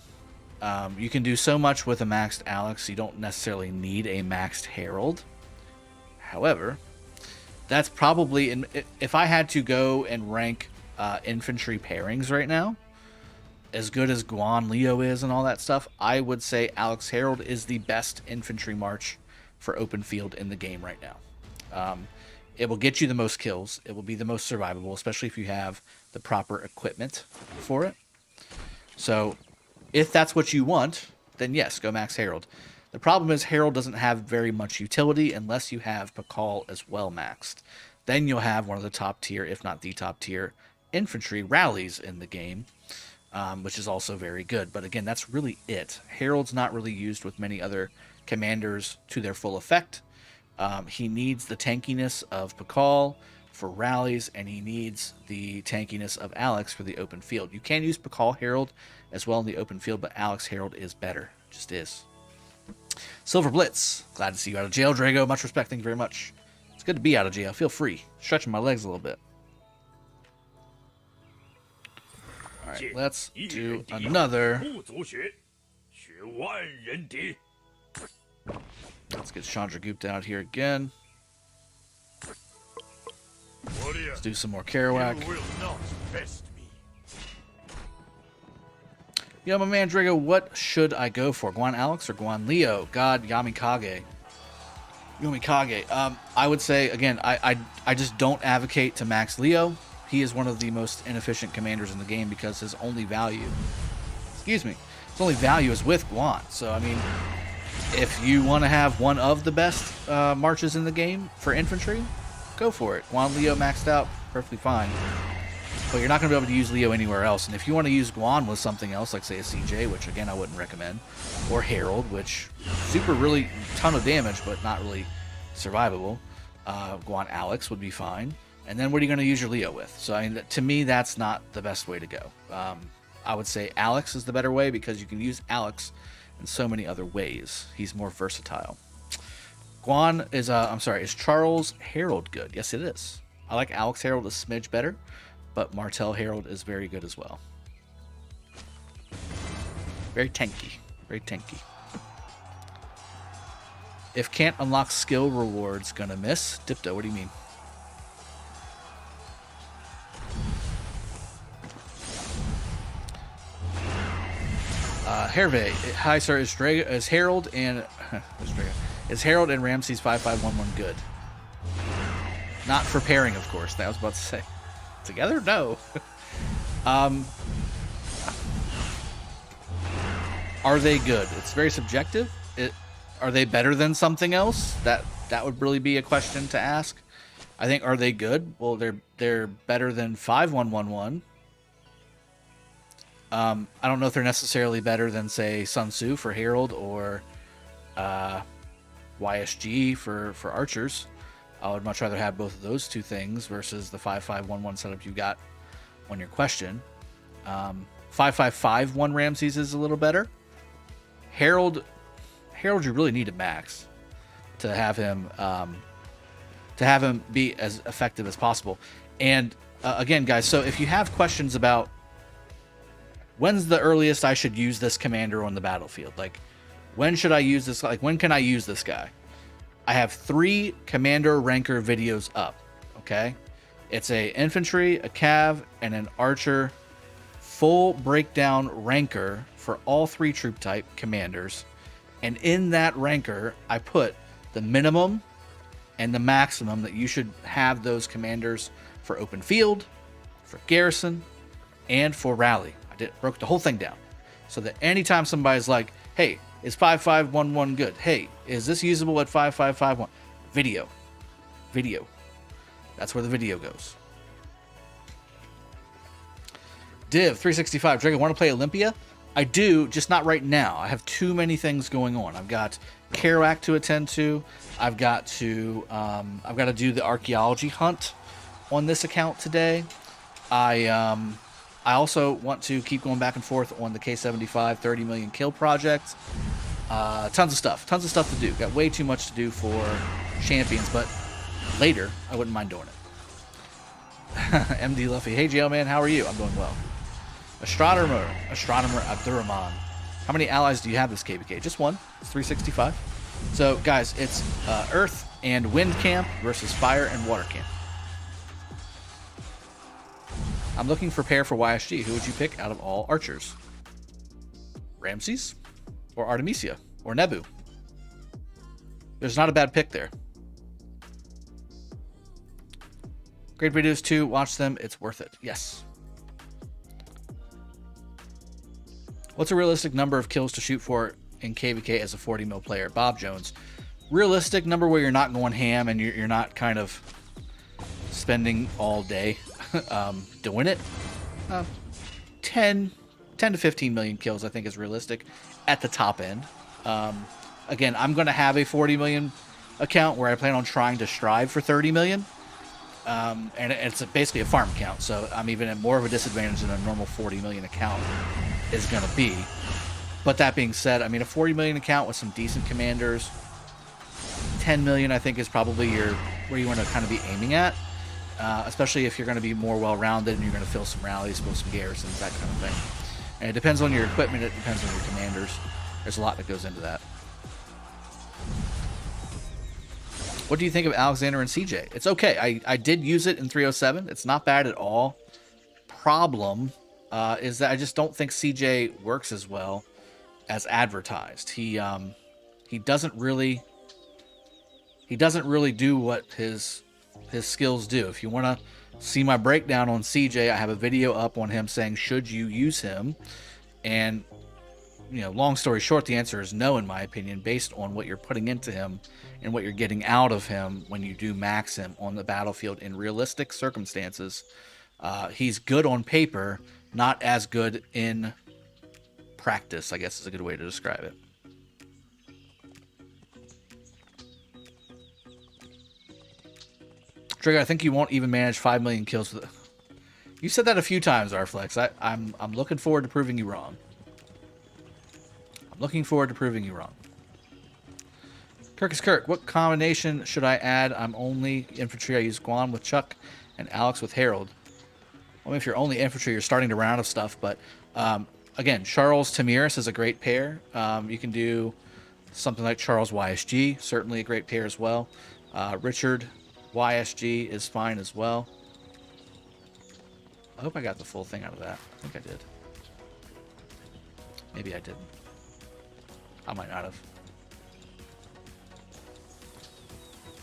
You can do so much with a maxed Alex. You don't necessarily need a maxed Herald. However, that's probably, if I had to go and rank infantry pairings right now, as good as Guan Leo is and all that stuff, I would say Alex Herald is the best infantry march for open field in the game right now. It will get you the most kills. It will be the most survivable, especially if you have the proper equipment for it. So if that's what you want, then yes, go max Herald. The problem is Herald doesn't have very much utility unless you have Pakal as well maxed. Then you'll have one of the top tier, if not the top tier, infantry rallies in the game, which is also very good. But again, that's really it. Herald's not really used with many other commanders to their full effect. He needs the tankiness of Pakal for rallies, and he needs the tankiness of Alex for the open field. You can use Pakal Herald as well in the open field, but Alex Herald is better. Just is. Silver Blitz. Glad to see you out of jail, Drago. Much respect. Thank you very much. It's good to be out of jail. Feel free. Stretching my legs a little bit. Alright, let's do another. Let's get Chandragupta out here again. Let's do some more Kerouac. Yo, my man Drago, what should I go for? Guan Alex or Guan Leo? God, Yamikage. I would say, again, I just don't advocate to max Leo. He is one of the most inefficient commanders in the game because his only value, his only value is with Guan. So, I mean, if you want to have one of the best marches in the game for infantry, go for it. Guan Leo maxed out, perfectly fine. But you're not going to be able to use Leo anywhere else. And if you want to use Guan with something else, like say a CJ, which again I wouldn't recommend, or Herald, which really ton of damage, but not really survivable. Guan Alex would be fine. And then what are you going to use your Leo with? So I mean, to me, that's not the best way to go. I would say Alex is the better way because you can use Alex in so many other ways. He's more versatile. Guan is, is Charles Herald good? Yes, it is. I like Alex Herald a smidge better, but Martel Herald is very good as well. Very tanky. Very tanky. If can't unlock skill rewards, gonna miss. Dipto, what do you mean? Hervé, hi sir, is Herald and is Herald and Ramses 5511 good? Not for pairing, of course. That I was about to say. Together? No. Are they good? It's very subjective. Are they better than something else? That would really be a question to ask. I think, are they good? Well, they're better than 5111. I don't know if they're necessarily better than, say, Sun Tzu for Herald or YSG for archers. I would much rather have both of those two things versus the 5511 setup you got on your question. 5551 Ramses is a little better. Herald, you really need to max to have him be as effective as possible. And again, guys, so if you have questions about when's the earliest I should use this commander on the battlefield, like when should I use this? Like when can I use this guy? I have 3 commander ranker videos up. Okay, it's a infantry, a cav, and an archer full breakdown ranker for all 3 troop type commanders. And in that ranker, I put the minimum and the maximum that you should have those commanders for open field, for garrison, and for rally. Broke the whole thing down so that anytime somebody's like, hey, is 5511 good? Hey, is this usable at 5551? Video. That's where the video goes. Div 365. Drago, want to play Olympia? I do, just not right now. I have too many things going on. I've got Kerouac to attend to. I've got to do the archaeology hunt on this account today. I also want to keep going back and forth on the K75 30 million kill project. Tons of stuff to do. Got way too much to do for champions, but later I wouldn't mind doing it. MD Luffy, hey JL man, how are you? I'm doing well. Astronomer Abdurrahman. How many allies do you have this KvK? Just one. It's 365. So guys, it's Earth and Wind camp versus Fire and Water camp. I'm looking for pair for YSG. Who would you pick out of all archers? Ramses? Or Artemisia? Or Nebu? There's not a bad pick there. Great videos too. Watch them. It's worth it. Yes. What's a realistic number of kills to shoot for in KvK as a 40 mil player? Bob Jones. Realistic number where you're not going ham and you're not kind of spending all day doing it. 10 to 15 million kills I think is realistic at the top end. Again, I'm going to have a 40 million account where I plan on trying to strive for 30 million. And it's basically a farm account, so I'm even at more of a disadvantage than a normal 40 million account is going to be. But that being said, I mean, a 40 million account with some decent commanders, 10 million I think is probably where you want to kind of be aiming at, especially if you're going to be more well-rounded and you're going to fill some rallies, fill some garrisons, that kind of thing. And it depends on your equipment, it depends on your commanders. There's a lot that goes into that. What do you think of Alexander and CJ? It's okay. I did use it in 307. It's not bad at all. Problem is that I just don't think CJ works as well as advertised. He doesn't really do what his skills do. If you want to see my breakdown on CJ, I have a video up on him saying should you use him, and long story short, the answer is no in my opinion, based on what you're putting into him and what you're getting out of him when you do max him on the battlefield in realistic circumstances. He's good on paper, not as good in practice, I guess is a good way to describe it. Drago, I think you won't even manage 5 million kills with it. You said that a few times, Rflex. I'm looking forward to proving you wrong. I'm looking forward to proving you wrong. Kirk is Kirk. What combination should I add? I'm only infantry. I use Guan with Chuck and Alex with Harold. Well, if you're only infantry, you're starting to run out of stuff. But again, Charles Tamiris is a great pair. You can do something like Charles YSG, certainly a great pair as well. Richard YSG is fine as well. I hope I got the full thing out of that. I think I did. Maybe I didn't. I might not have.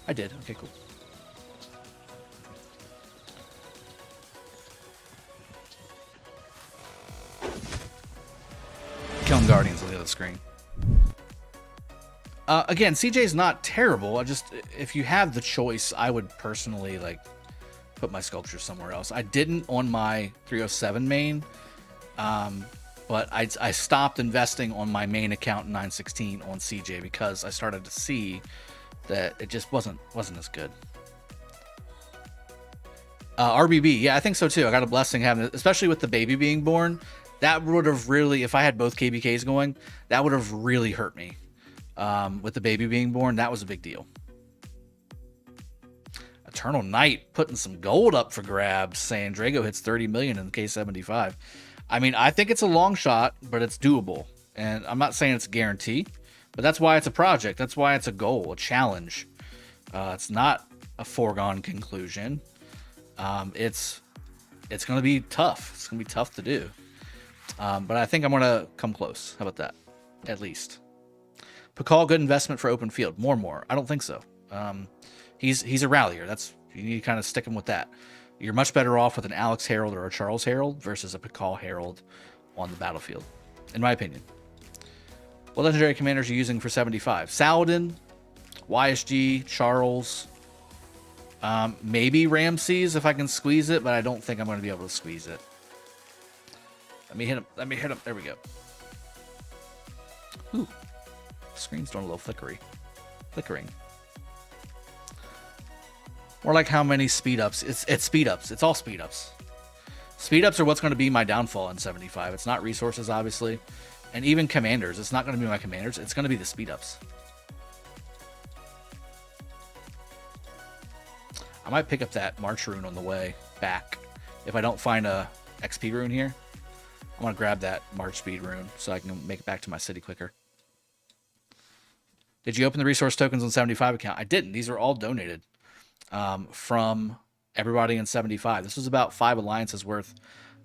I did. Okay, cool. Killing Guardians on the other screen. Again, CJ's not terrible. If you have the choice, I would personally put my sculptures somewhere else. I didn't on my 307 main, but I stopped investing on my main account in 916 on CJ because I started to see that it just wasn't as good. RBB, yeah, I think so too. I got a blessing having it, especially with the baby being born. That would have really, if I had both KvKs going, that would have really hurt me. With the baby being born, that was a big deal. Eternal Knight putting some gold up for grabs, saying Drago hits 30 million in the K75. I mean, I think it's a long shot, but it's doable. And I'm not saying it's a guarantee, but that's why it's a project. That's why it's a goal, a challenge. It's not a foregone conclusion. It's going to be tough. It's going to be tough to do. But I think I'm going to come close. How about that? At least. Pakal, good investment for open field. More. I don't think so. He's a rallier. You need to kind of stick him with that. You're much better off with an Alex Herald or a Charles Herald versus a Pakal Herald on the battlefield, in my opinion. What legendary commanders are you using for 75? Saladin, YSG, Charles, maybe Ramses if I can squeeze it, but I don't think I'm going to be able to squeeze it. Let me hit him. There we go. Ooh. Screen's doing a little flickering. More like how many speed ups. It's speed ups. It's all speed ups. Speed ups are what's going to be my downfall in 75. It's not resources, obviously. And even commanders. It's not going to be my commanders. It's going to be the speed ups. I might pick up that March rune on the way back. If I don't find a XP rune here, I'm going to grab that March speed rune so I can make it back to my city quicker. Did you open the resource tokens on 75 account? I didn't. These are all donated from everybody in 75. This was about 5 alliances worth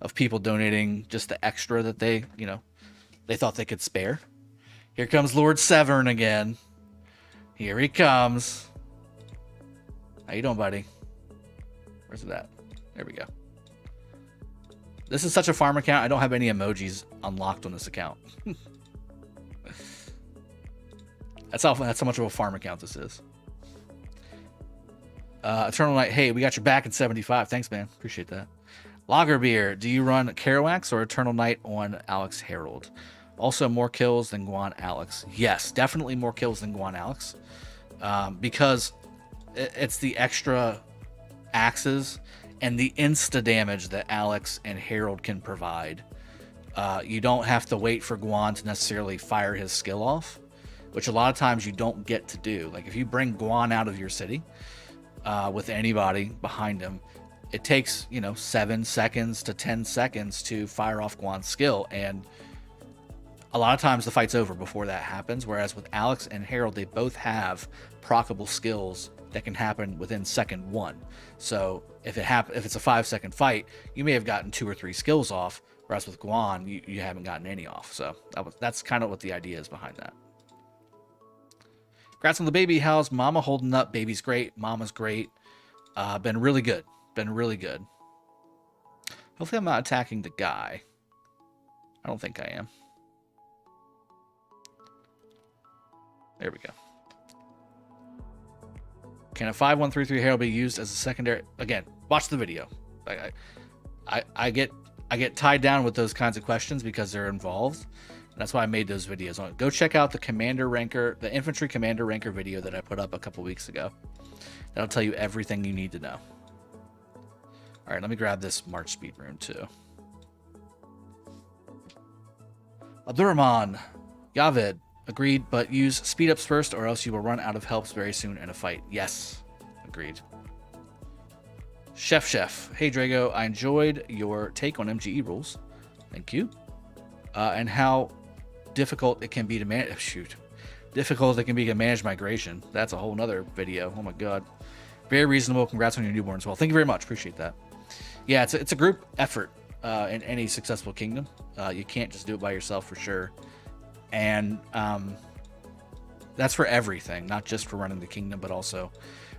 of people donating just the extra that they thought they could spare. Here comes Lord Severn again. Here he comes. How you doing, buddy? Where's it at? There we go. This is such a farm account. I don't have any emojis unlocked on this account. That's how much of a farm account this is. Eternal Knight, hey, we got your back in 75. Thanks, man. Appreciate that. Lagerbeer, do you run Kerouac or Eternal Knight on Alex Herald? Also, more kills than Guan Alex. Yes, definitely more kills than Guan Alex. because it's the extra axes and the insta damage that Alex and Harold can provide. You don't have to wait for Guan to necessarily fire his skill off, which a lot of times you don't get to do. Like if you bring Guan out of your city with anybody behind him, it takes 7 seconds to 10 seconds to fire off Guan's skill, and a lot of times the fight's over before that happens. Whereas with Alex and Harold, they both have proccable skills that can happen within second 1. So if it's a 5-second fight, you may have gotten 2 or 3 skills off, whereas with Guan, you haven't gotten any off. So that's kind of what the idea is behind that. Congrats on the baby. How's Mama holding up? Baby's great. Mama's great. Been really good. Been really good. Hopefully I'm not attacking the guy. I don't think I am. There we go. Can a 5133 Harold be used as a secondary? Again, watch the video. I get tied down with those kinds of questions because they're involved. That's why I made those videos on it. Go check out the infantry commander ranker video that I put up a couple weeks ago. That'll tell you everything you need to know. All right, let me grab this March speed rune too. Abdurrahman, Yavid, agreed, but use speed ups first or else you will run out of helps very soon in a fight. Yes, agreed. Chef, hey Drago, I enjoyed your take on MGE rules. Thank you. And how difficult it can be to manage. Difficult it can be to manage migration. That's a whole nother video. Oh my god. Very reasonable. Congrats on your newborn as well. Thank you very much. Appreciate that. Yeah, it's a group effort in any successful kingdom. You can't just do it by yourself for sure. And that's for everything, not just for running the kingdom, but also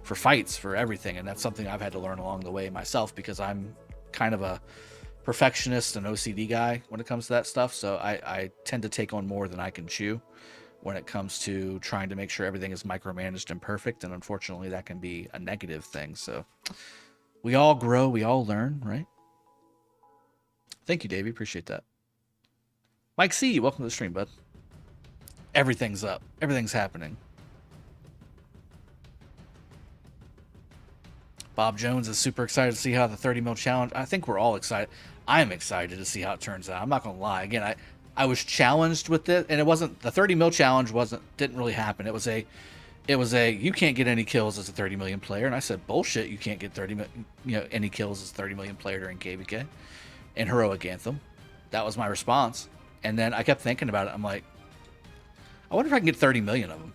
for fights, for everything. And that's something I've had to learn along the way myself because I'm kind of a perfectionist and OCD guy when it comes to that stuff. So I tend to take on more than I can chew when it comes to trying to make sure everything is micromanaged and perfect. And unfortunately, that can be a negative thing. So we all grow, we all learn, right? Thank you, Davey. Appreciate that. Mike C, welcome to the stream, bud. Everything's up. Everything's happening. Bob Jones is super excited to see how the 30 mil challenge. I think we're all excited. I am excited to see how it turns out. I'm not gonna lie. Again, I was challenged with it, and it wasn't the 30 mil challenge. Didn't really happen. It was a you can't get any kills as a 30 million player, and I said bullshit. You can't get any kills as a 30 million player during KvK and Heroic Anthem. That was my response, and then I kept thinking about it. I'm like, I wonder if I can get 30 million of them.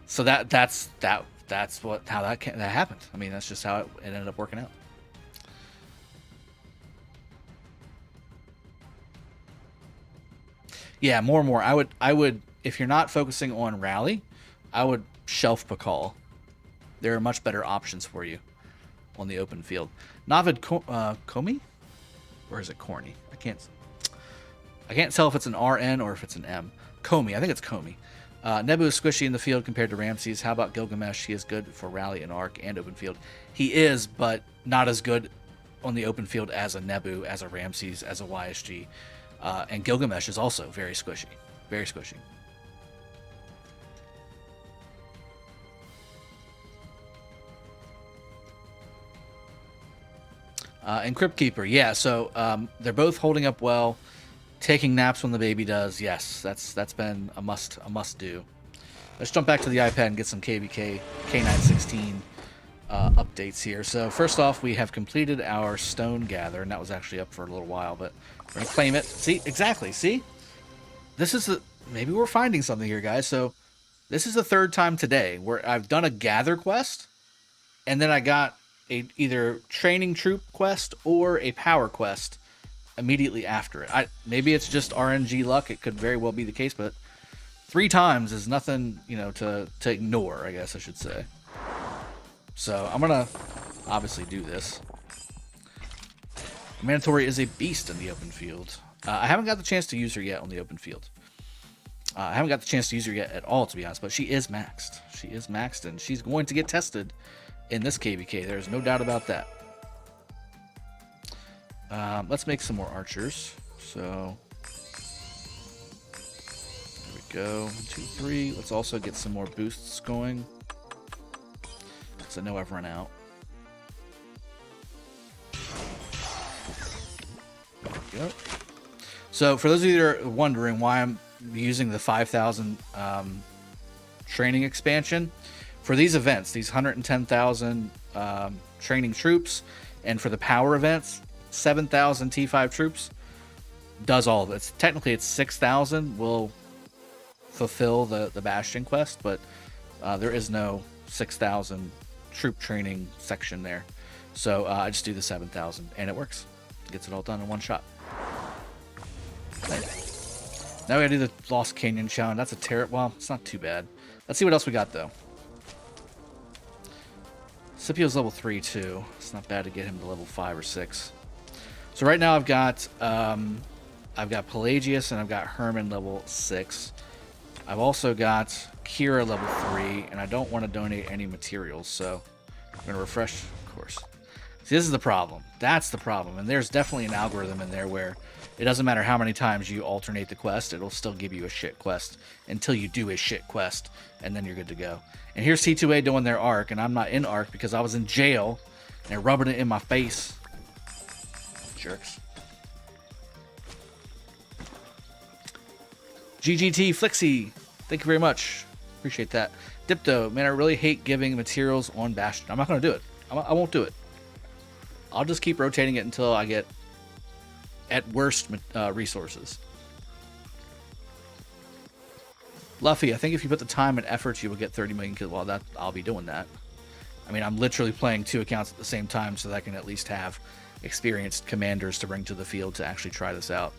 So that's how that happened. I mean, that's just how it ended up working out. Yeah, more and more. I would if you're not focusing on rally, I would shelf Pakal. There are much better options for you on the open field. Navid Komi? Or is it Corny? I can't tell if it's an RN or if it's an M. Komi. I think it's Komi. Nebu is squishy in the field compared to Ramses. How about Gilgamesh? He is good for rally and arc and open field. He is, but not as good on the open field as a Nebu, as a Ramses, as a YSG. And Gilgamesh is also very squishy. Very squishy. And Crypt Keeper, yeah. So they're both holding up well. Taking naps when the baby does, yes, that's been a must do. Let's jump back to the iPad and get some KvK K916 updates here. So first off, we have completed our stone gather, and that was actually up for a little while, but we're gonna claim it. See, exactly. See, this is maybe we're finding something here, guys. So this is the third time today where I've done a gather quest, and then I got a either training troop quest or a power quest immediately after it. Maybe it's just RNG luck. It could very well be the case, but 3 times is nothing, to ignore, I guess I should say. So I'm gonna obviously do this. Mandatory is a beast in the open field. I haven't got the chance to use her yet on the open field. I haven't got the chance to use her yet at all, to be honest, but she is maxed. She is maxed, and she's going to get tested in this KvK. There's no doubt about that. Let's make some more archers. So there we go. 1, 2, 3. Let's also get some more boosts going. because I know I've run out. There we go. So for those of you that are wondering why I'm using the 5,000 training expansion, for these events, these 110,000 training troops, and for the power events, 7,000 T5 troops does all of it. Technically, it's 6,000 will fulfill the Bastion quest, but there is no 6,000 troop training section there. So I just do the 7,000, and it works. Gets it all done in one shot. Now we gotta do the Lost Canyon challenge. That's a terror. Well, it's not too bad. Let's see what else we got, though. Scipio's level 3, too. It's not bad to get him to level 5 or 6. So right now I've got Pelagius and I've got Herman level 6. I've also got Kira level 3, and I don't want to donate any materials, so I'm going to refresh, of course. See, this is the problem. That's the problem, and there's definitely an algorithm in there where it doesn't matter how many times you alternate the quest, it'll still give you a shit quest until you do a shit quest, and then you're good to go. And here's T2A doing their arc, and I'm not in arc because I was in jail, and they're rubbing it in my face. Jerks. GGT Flixie, thank you very much. Appreciate that. Dipto, man, I really hate giving materials on Bastion. I'm not going to do it. I won't do it. I'll just keep rotating it until I get, at worst, resources. Luffy, I think if you put the time and effort, you will get 30 million kills. Well, I'll be doing that. I mean, I'm literally playing 2 accounts at the same time so that I can at least have experienced commanders to bring to the field to actually try this out.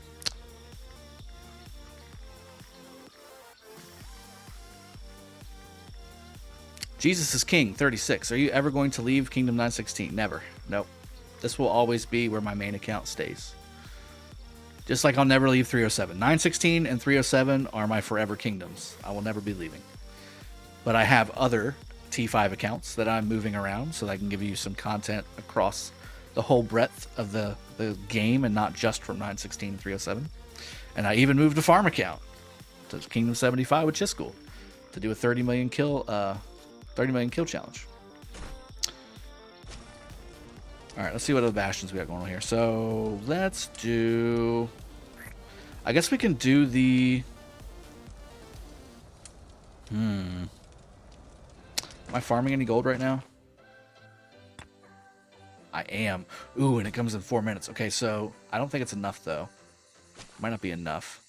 Jesus is King, 36. Are you ever going to leave Kingdom 916? Never. Nope. This will always be where my main account stays. Just like I'll never leave 307. 916 and 307 are my forever kingdoms. I will never be leaving. But I have other T5 accounts that I'm moving around so that I can give you some content across the whole breadth of the game and not just from 916 and 307. And I even moved a farm account to Kingdom 75 with Chiscool to do a 30 million kill challenge. Alright, let's see what other bastions we got going on here. So, let's do... I guess we can do the... Am I farming any gold right now? I am. Ooh, and it comes in 4 minutes. Okay, so, I don't think it's enough, though. Might not be enough.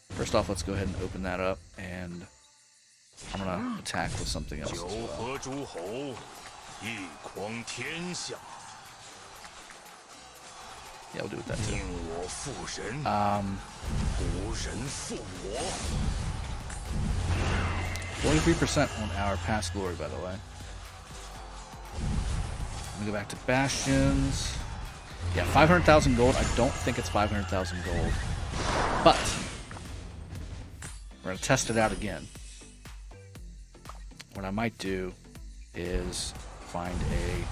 First off, let's go ahead and open that up, and... I'm gonna attack with something else as well. Yeah, we'll do with that too. 43% on our past glory, by the way. Let me go back to bastions. Yeah, 500,000 gold. I don't think it's 500,000 gold, but we're gonna test it out again. What I might do is find a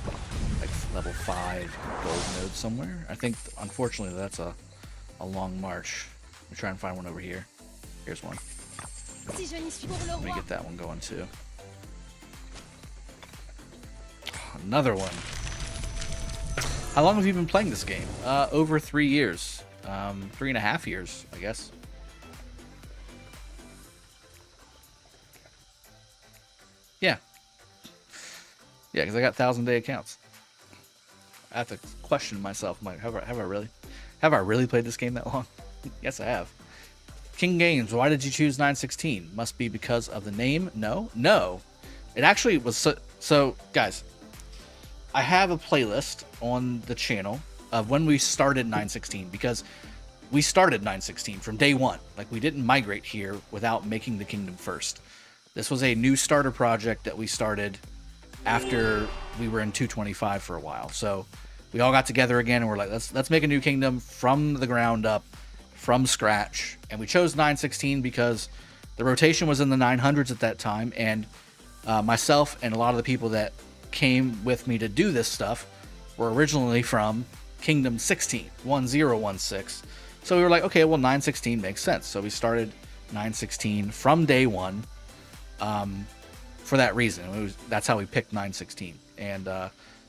level 5 gold node somewhere. I think, unfortunately, that's a long march. Let me try and find one over here. Here's one. Let me get that one going too. Another one. How long have you been playing this game? Over 3 years. 3.5 years, I guess. Yeah. Yeah, because I got 1,000-day accounts. I have to question myself. I'm like, have I really played this game that long? Yes, I have. King Games, why did you choose 916? Must be because of the name? No. It actually was so guys, I have a playlist on the channel of when we started 916, because we started 916 from day one. Like, we didn't migrate here without making the kingdom first. This was a new starter project that we started after we were in 225 for a while. So we all got together again and we're like, let's make a new kingdom from the ground up, from scratch. And we chose 916 because the rotation was in the 900s at that time, and myself and a lot of the people that came with me to do this stuff were originally from Kingdom 16, 1016. So we were like, okay, well, 916 makes sense. So we started 916 from day one. For for that reason. That's how we picked 916. And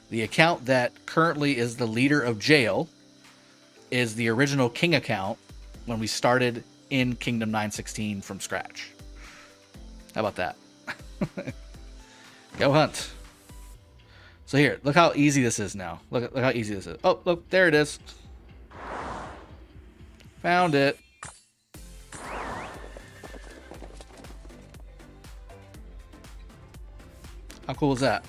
the account that currently is the leader of jail is the original king account when we started in Kingdom 916 from scratch. How about that? Go hunt. So here, look how easy this is now. Look how easy this is. Oh, look, there it is. Found it. How cool is that?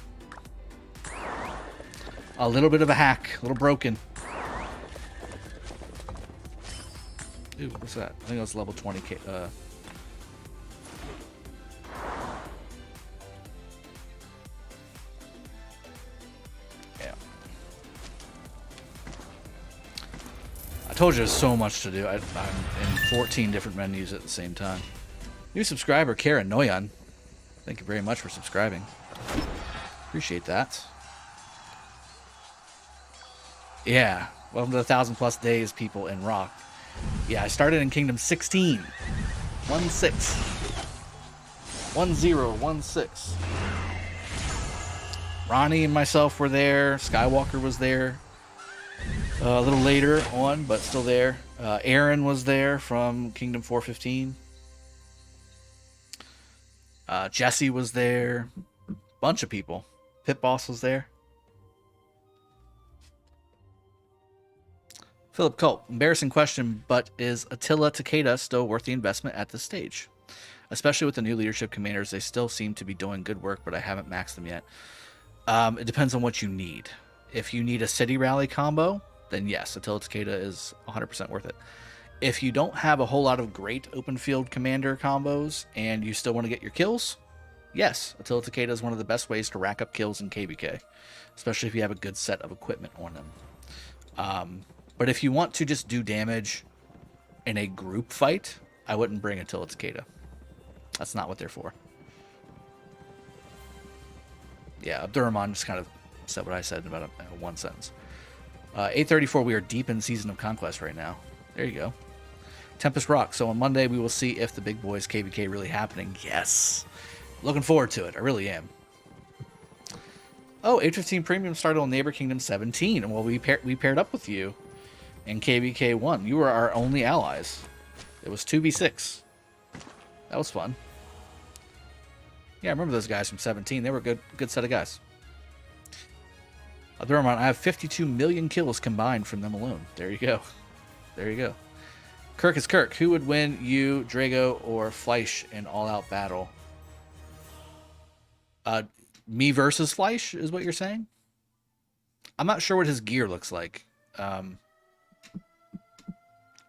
A little bit of a hack, a little broken. Ooh, what's that? I think it was level 20k. Yeah. I told you there's so much to do. I'm in 14 different menus at the same time. New subscriber, Kara Noyan. Thank you very much for subscribing. Appreciate that. Yeah. Welcome to the 1,000+ days, people in Rock. Yeah, I started in Kingdom 16. 1-6. 1016. Ronnie and myself were there. Skywalker was there. A little later on, but still there. Aaron was there from Kingdom 415. Jesse was there. Bunch of people. Pit Boss was there. Philip Culp, embarrassing question, but is Attila-Takeda still worth the investment at this stage? Especially with the new leadership commanders, they still seem to be doing good work, but I haven't maxed them yet. It depends on what you need. If you need a city rally combo, then yes, Attila-Takeda is 100% worth it. If you don't have a whole lot of great open field commander combos and you still want to get your kills, yes, Attila-Takeda is one of the best ways to rack up kills in KvK, especially if you have a good set of equipment on them. But if you want to just do damage in a group fight, I wouldn't bring Attila-Takeda. That's not what they're for. Yeah, Abdurrahman just kind of said what I said in about one sentence. 834, we are deep in Season of Conquest right now. There you go. Tempest Rock. So on Monday, we will see if the big boys KvK really happening. Yes. Looking forward to it. I really am. Oh, 815 Premium started on Neighbor Kingdom 17. Well, we paired up with you in KvK 1. You were our only allies. It was 2v6. That was fun. Yeah, I remember those guys from 17. They were a good set of guys. Abdurrahman, I have 52 million kills combined from them alone. There you go. There you go. Kirk is Kirk. Who would win, you, Drago, or Fleisch in all-out battle? Me versus Fleisch is what you're saying? I'm not sure what his gear looks like. I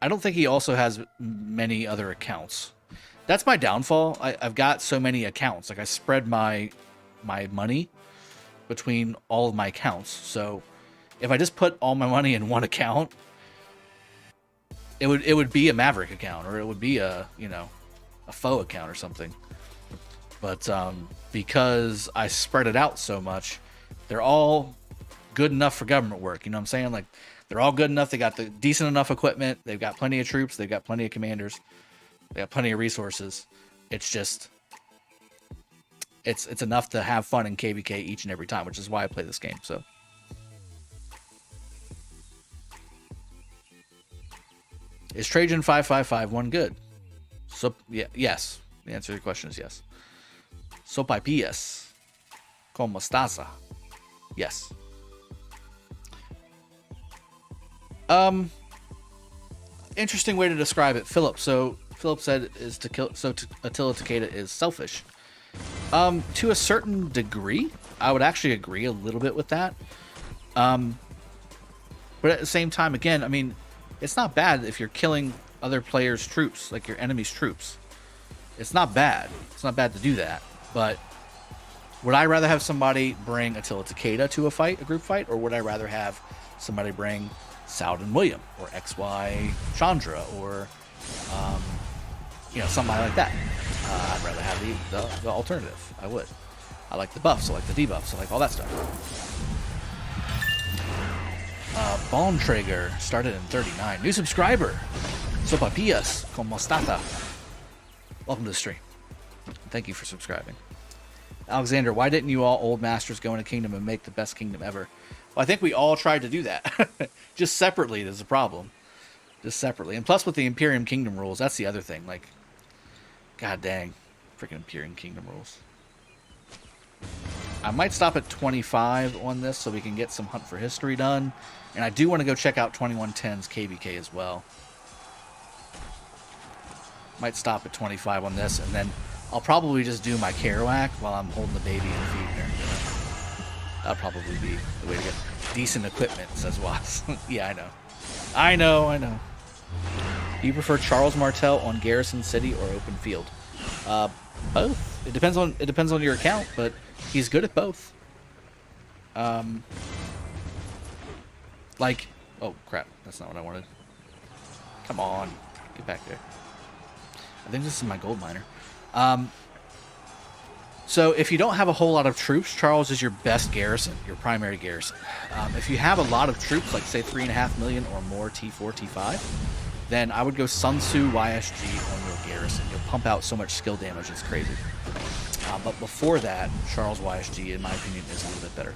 don't think he also has many other accounts. That's my downfall. I've got so many accounts. Like, I spread my money between all of my accounts. So if I just put all my money in one account, it would be a Maverick account, or it would be a foe account or something. But because I spread it out so much, they're all good enough for government work. You know what I'm saying? Like, they're all good enough. They got the decent enough equipment. They've got plenty of troops. They've got plenty of commanders. They got plenty of resources. It's just, it's enough to have fun in KvK each and every time, which is why I play this game. So, is Trajan 5551 good? So, yeah, yes. The answer to your question is yes. Sopaipillas. Como estás? Yes. Interesting way to describe it, Philip. So Philip said is to kill. So Attila-Takeda is selfish. To a certain degree, I would actually agree a little bit with that. But at the same time, again, I mean, it's not bad if you're killing other players' troops, like your enemy's troops. It's not bad. It's not bad to do that. But would I rather have somebody bring Attila-Takeda to a fight, a group fight, or would I rather have somebody bring Saladin William or XY Chandra or somebody like that? I'd rather have the alternative. I would. I like the buffs. I like the debuffs. I like all that stuff. Bontrager started in 39. New subscriber. Sopaipillas. Como estás? Welcome to the stream. Thank you for subscribing. Alexander, why didn't you all old masters go into kingdom and make the best kingdom ever? Well, I think we all tried to do that. Just separately, there's a problem. Just separately. And plus with the Imperium Kingdom rules, that's the other thing. Like, god dang. Freaking Imperium Kingdom rules. I might stop at 25 on this so we can get some Hunt for History done. And I do want to go check out 2110's KvK as well. Might stop at 25 on this, and then I'll probably just do my Kerouac while I'm holding the baby and feeding her. That'll probably be the way to get decent equipment, says Watts. Yeah, I know. Do you prefer Charles Martel on Garrison City or open field? Both. It depends on your account, but he's good at both. Like, oh crap, that's not what I wanted. Come on, get back there. I think this is my gold miner. So if you don't have a whole lot of troops, Charles is your best garrison, your primary garrison. If you have a lot of troops, like say 3.5 million or more T4, T5, then I would go Sun Tzu YSG on your garrison. You'll pump out so much skill damage, it's crazy. But before that, Charles YSG, in my opinion, is a little bit better.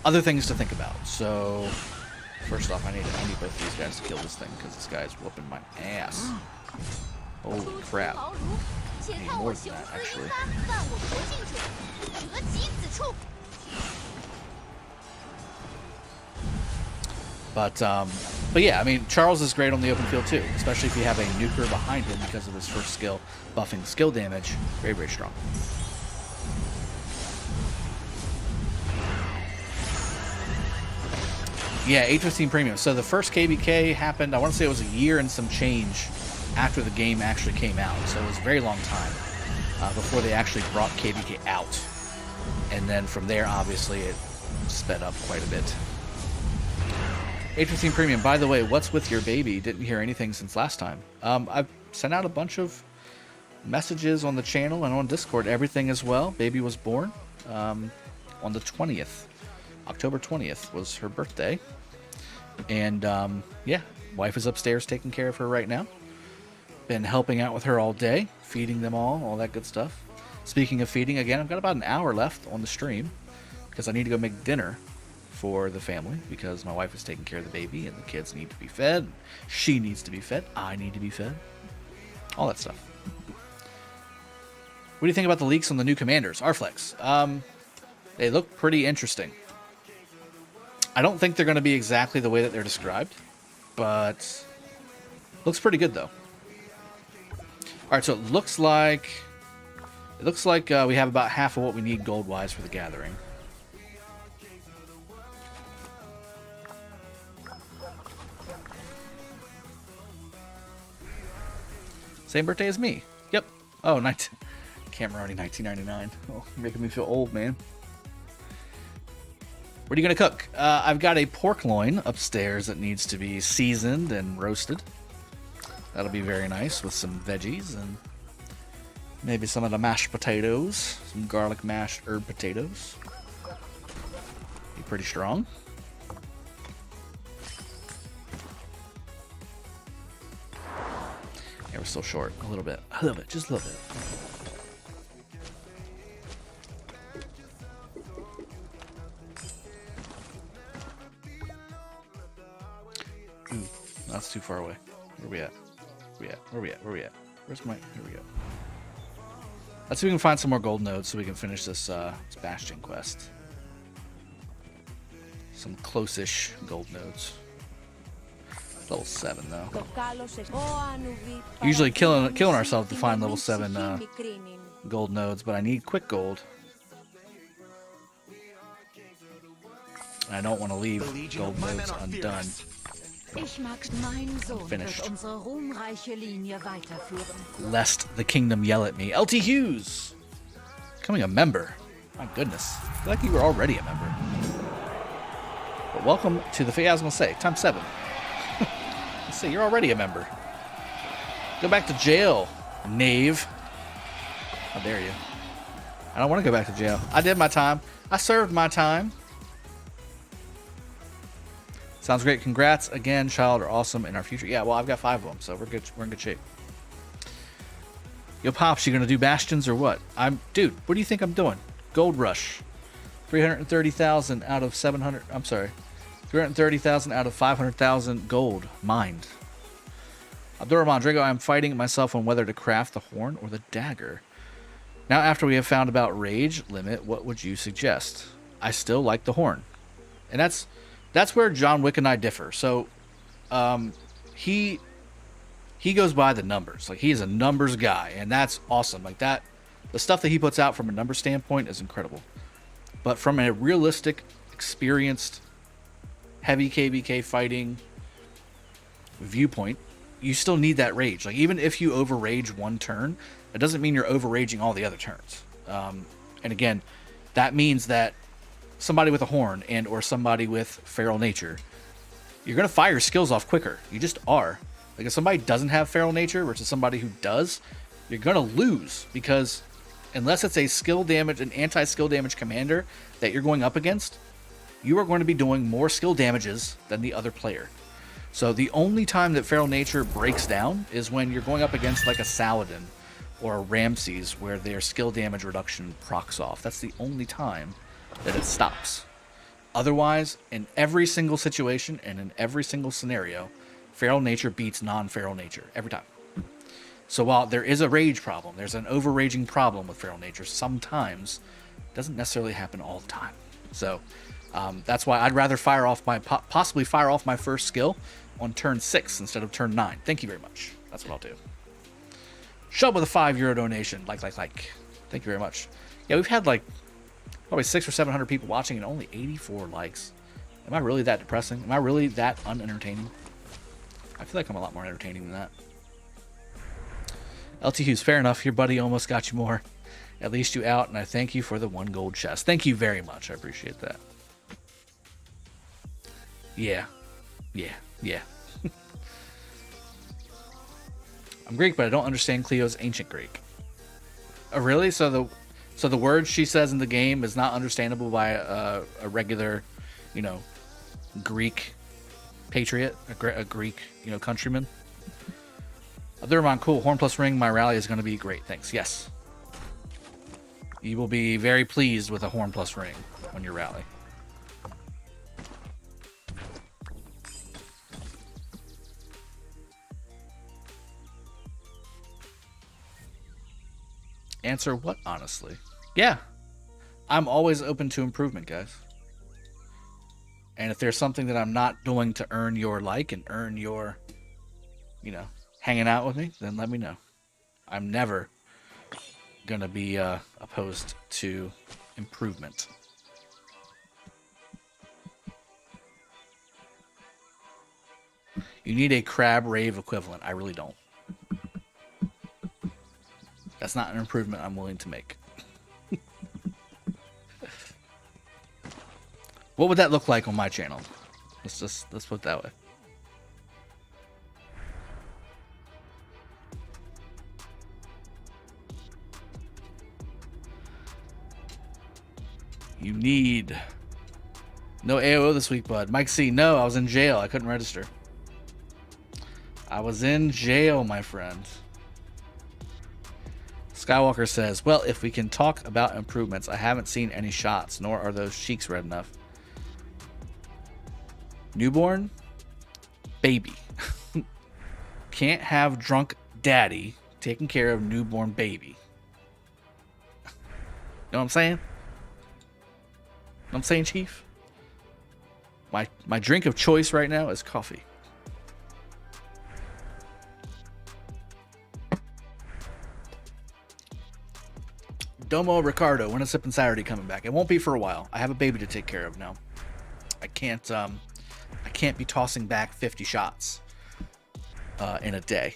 Other things to think about. So, first off, I need both of these guys to kill this thing, because this guy's whooping my ass. Holy crap. I need more than that, actually. But yeah, I mean, Charles is great on the open field, too. Especially if you have a nuker behind him because of his first skill, buffing skill damage. Very, very strong. Yeah, 815 premium. So the first KvK happened, I want to say it was a year and some change after the game actually came out. So it was a very long time before they actually brought KvK out. And then from there, obviously, it sped up quite a bit. 815 premium. By the way, what's with your baby? Didn't hear anything since last time. I've sent out a bunch of messages on the channel and on Discord. Everything as well. Baby was born on the 20th. October 20th was her birthday. And yeah, wife is upstairs taking care of her right now. Been helping out with her all day, feeding them all that good stuff. Speaking of feeding, again, I've got about an hour left on the stream because I need to go make dinner for the family because my wife is taking care of the baby and the kids need to be fed. She needs to be fed. I need to be fed. All that stuff. What do you think about the leaks on the new commanders? Arflex. They look pretty interesting. I don't think they're going to be exactly the way that they're described, but looks pretty good though. All right, so it looks like we have about half of what we need gold-wise for the gathering. Same birthday as me. Yep. Oh, Cameroni 1999. Oh, you're making me feel old, man. What are you going to cook? I've got a pork loin upstairs that needs to be seasoned and roasted. That'll be very nice with some veggies and maybe some of the mashed potatoes. Some garlic mashed herb potatoes. Be pretty strong. Yeah, we're still short. A little bit. Just a little bit. That's too far away. Where we at? Where we at? Where's my... Here we go. Let's see if we can find some more gold nodes so we can finish this Bastion quest. Some close-ish gold nodes. Level 7, though. Usually killing ourselves to find level 7 gold nodes, but I need quick gold. And I don't want to leave gold nodes undone. Finished. Lest the kingdom yell at me. LT Hughes! Becoming a member. My goodness. I feel like you were already a member. But welcome to the... I was going to say, times 7. Let's see, you're already a member. Go back to jail, knave. How dare you. I don't want to go back to jail. I did my time. I served my time. Sounds great. Congrats again, child. Are awesome in our future. Yeah, well, I've got 5 of them, so we're good. We're in good shape. Yo, Pops, you gonna do Bastions or what? Dude, what do you think I'm doing? Gold Rush. 330,000 out of 700. I'm sorry. 330,000 out of 500,000 gold mined. Abdurrahman, Drago, I'm fighting myself on whether to craft the horn or the dagger. Now, after we have found about rage limit, what would you suggest? I still like the horn. And that's where John Wick and I differ. So, he goes by the numbers. Like, he is a numbers guy, and that's awesome. Like, that, the stuff that he puts out from a number standpoint is incredible. But from a realistic, experienced, heavy KvK fighting viewpoint, you still need that rage. Like, even if you overrage one turn, it doesn't mean you're overraging all the other turns. And again, that means that somebody with a horn and or somebody with feral nature, you're going to fire skills off quicker. You just are. Like, if somebody doesn't have feral nature versus somebody who does, you're going to lose, because unless it's a skill damage, an anti-skill damage commander that you're going up against, you are going to be doing more skill damages than the other player. So the only time that feral nature breaks down is when you're going up against like a Saladin or a Ramses, where their skill damage reduction procs off. That's the only time that it stops. Otherwise, in every single situation and in every single scenario, feral nature beats non-feral nature every time. So while there is a rage problem, there's an overraging problem with feral nature sometimes, it doesn't necessarily happen all the time. So that's why I'd rather possibly fire off my first skill on turn 6 instead of turn 9. Thank you very much. That's what I'll do. Shub with a €5 donation. Like. Thank you very much. Yeah, we've had like probably 600 or 700 people watching and only 84 likes. Am I really that depressing? Am I really that unentertaining? I feel like I'm a lot more entertaining than that. LT Hughes, fair enough. Your buddy almost got you more. At least you out, and I thank you for the 1 gold chest. Thank you very much. I appreciate that. Yeah. I'm Greek, but I don't understand Cleo's ancient Greek. Oh, really? So the words she says in the game is not understandable by a regular, Greek patriot, a Greek, countryman. Abdurrahman, cool. Horn plus ring, my rally is going to be great. Thanks. Yes. You will be very pleased with a horn plus ring on your rally. Answer what, honestly? Yeah. I'm always open to improvement, guys. And if there's something that I'm not doing to earn your like and earn your, hanging out with me, then let me know. I'm never going to be opposed to improvement. You need a crab rave equivalent. I really don't. That's not an improvement I'm willing to make. What would that look like on my channel? Let's put it that way. You need no AOO this week, bud. Mike C, no, I was in jail. I couldn't register. I was in jail, my friend. Skywalker says, well, if we can talk about improvements, I haven't seen any shots, nor are those cheeks red enough. Newborn? Baby. Can't have drunk daddy taking care of newborn baby. Know what I'm saying? Know what I'm saying, Chief? My drink of choice right now is coffee. Domo Ricardo, when is Sip and Saturday coming back? It won't be for a while. I have a baby to take care of now. I can't be tossing back 50 shots in a day.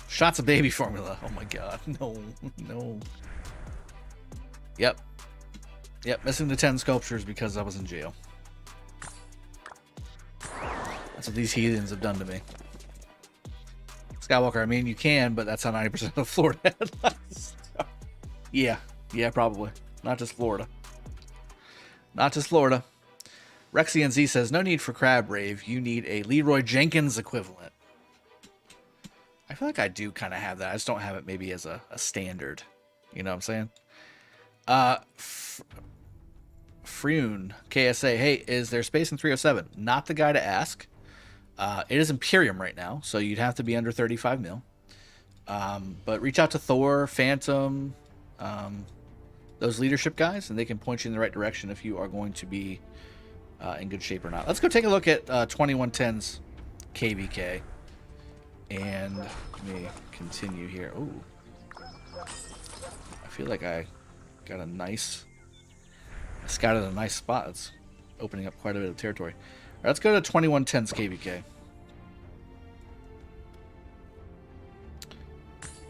Shots of baby formula. Oh my god. No. Yep, missing the 10 sculptures because I was in jail. That's what these heathens have done to me. Skywalker, I mean, you can, but that's how 90% of Florida headlines. Yeah, probably. Not just Florida. Rexian Z says, no need for Crab Rave. You need a Leroy Jenkins equivalent. I feel like I do kind of have that. I just don't have it maybe as a standard. You know what I'm saying? Rune, KSA, hey, is there space in 307? Not the guy to ask. It is Imperium right now, so you'd have to be under 35 mil. But reach out to Thor, Phantom, those leadership guys, and they can point you in the right direction if you are going to be in good shape or not. Let's go take a look at 2110's KvK. And let me continue here. Ooh. I feel like I got a nice... I scouted a nice spot. It's opening up quite a bit of territory. All right, let's go to 2110's KvK.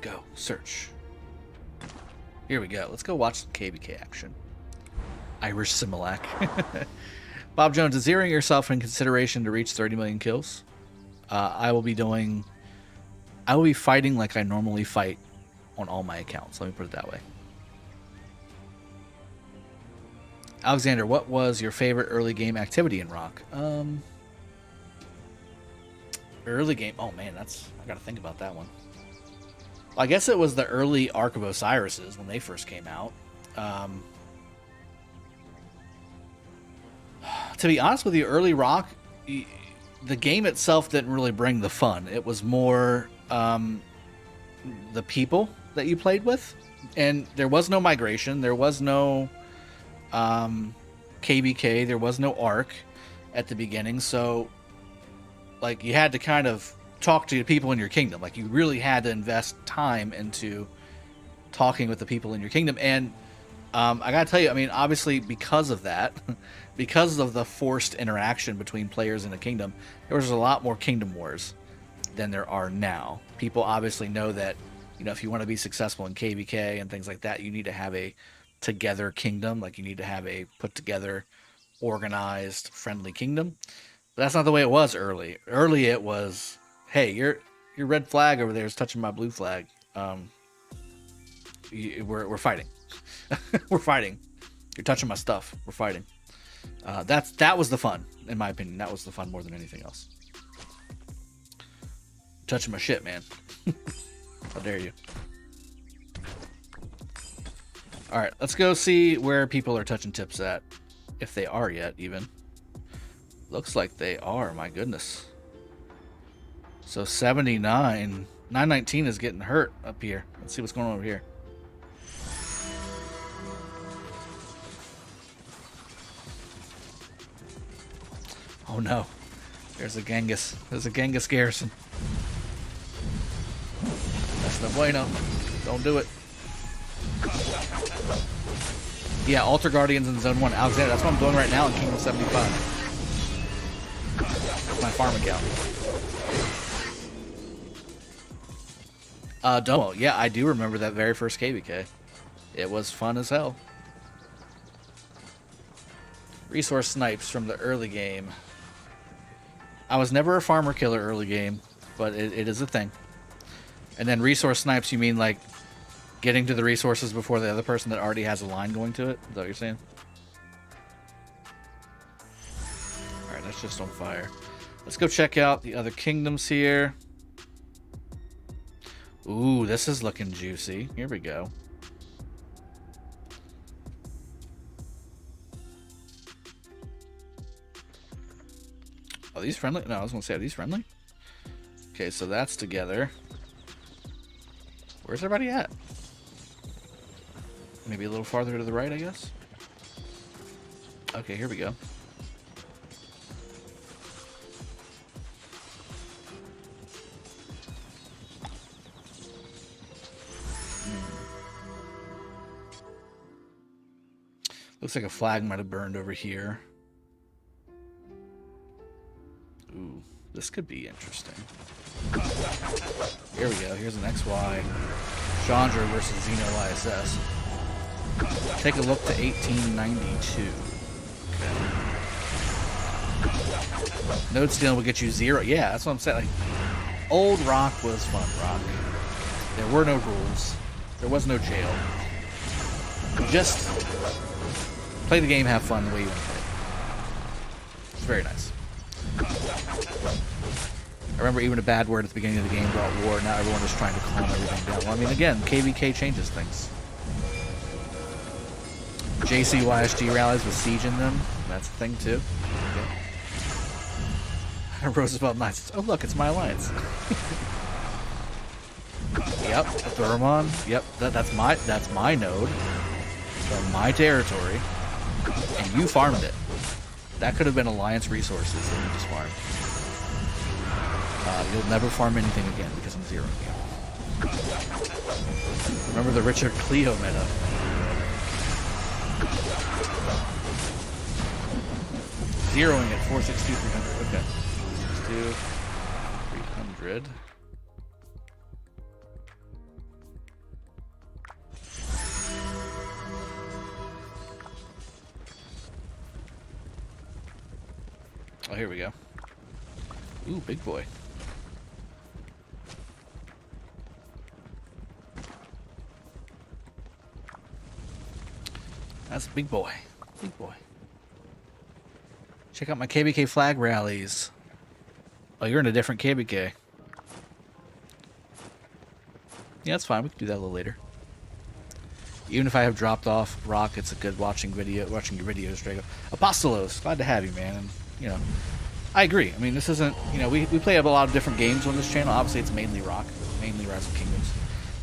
Go. Search. Here we go. Let's go watch some KvK action. Irish Similac. Bob Jones, is zeroing yourself in consideration to reach 30 million kills? I will be fighting like I normally fight on all my accounts. Let me put it that way. Alexander, what was your favorite early game activity in Rock? Early game. Oh man, I gotta think about that one. Well, I guess it was the early Ark of Osiris's when they first came out. To be honest with you, early Rock, the game itself didn't really bring the fun. It was more the people that you played with, and there was no migration. There was no KvK. There was no Ark at the beginning, so like you had to kind of talk to the people in your kingdom. Like you really had to invest time into talking with the people in your kingdom. And I gotta tell you, I mean, obviously because of that, because of the forced interaction between players in a kingdom, there was a lot more kingdom wars than there are now. People obviously know that, you know, if you want to be successful in KvK and things like that, you need to have a together kingdom. Like you need to have a put together, organized, friendly kingdom. But that's not the way it was early. Early it was, hey, your red flag over there is touching my blue flag. We're fighting. We're fighting. You're touching my stuff. We're fighting. That was the fun, in my opinion. That was the fun more than anything else. Touching my shit, man. How dare you? All right, let's go see where people are touching tips at, if they are yet, even. Looks like they are. My goodness. So 79, 919 is getting hurt up here. Let's see what's going on over here. Oh no, there's a Genghis. There's a Genghis garrison. That's no bueno. Don't do it. Yeah, Altar Guardians in Zone 1. Alexander, that's what I'm doing right now in Kingdom 75. That's my farm account. Domo. Yeah, I do remember that very first KvK. It was fun as hell. Resource snipes from the early game. I was never a farmer killer early game, but it is a thing. And then resource snipes, you mean like getting to the resources before the other person that already has a line going to it? Is that what you're saying? Alright, that's just on fire. Let's go check out the other kingdoms here. Ooh, this is looking juicy. Here we go. Are these friendly? No, I was going to say, are these friendly? Okay, so that's together. Where's everybody at? Maybe a little farther to the right, I guess. Okay, here we go. Looks like a flag might have burned over here. Ooh, this could be interesting. Here we go. Here's an XY. Chandra versus Xeno ISS. Take a look to 1892. Okay. Node stealing will get you 0. Yeah, that's what I'm saying. Like, old Rock was fun Rock. There were no rules. There was no jail. You just play the game, have fun the way you want to play it. It's very nice. I remember even a bad word at the beginning of the game brought war. Now everyone is trying to calm everything down. Well, I mean, again, KvK changes things. JCYSG rallies with siege in them. That's a thing too. Okay. Roosevelt Knights. Oh look, it's my alliance. Yep, Thurmon. Yep, that's my node. From my territory. And you farmed it. That could have been alliance resources that you just farmed. You'll never farm anything again because I'm zeroing you. Remember the Richard Cleo meta. Zeroing at 462, 300. Okay. 462, 300. Oh, here we go. Ooh, big boy. That's a big boy. Big boy. Check out my KvK flag rallies. Oh, you're in a different KvK. Yeah, that's fine. We can do that a little later. Even if I have dropped off Rock, it's a good watching your videos, Drago. Apostolos, glad to have you, man. And, you know, I agree. I mean, this isn't, you know, we play a lot of different games on this channel. Obviously, it's mainly Rock, mainly Rise of Kingdoms.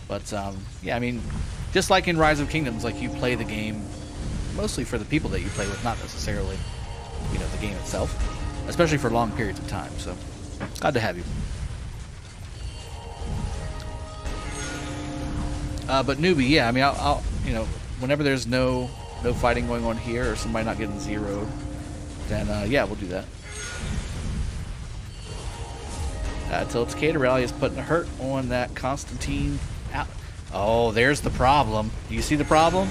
But, yeah, I mean, just like in Rise of Kingdoms, like, you play the game mostly for the people that you play with, not necessarily, you know, the game itself. Especially for long periods of time, so glad to have you. But newbie, yeah, I mean, I'll you know, whenever there's no fighting going on here or somebody not getting zeroed, then yeah, we'll do that. Attila-Takeda rally is putting a hurt on that Constantine. Oh, there's the problem. Do you see the problem?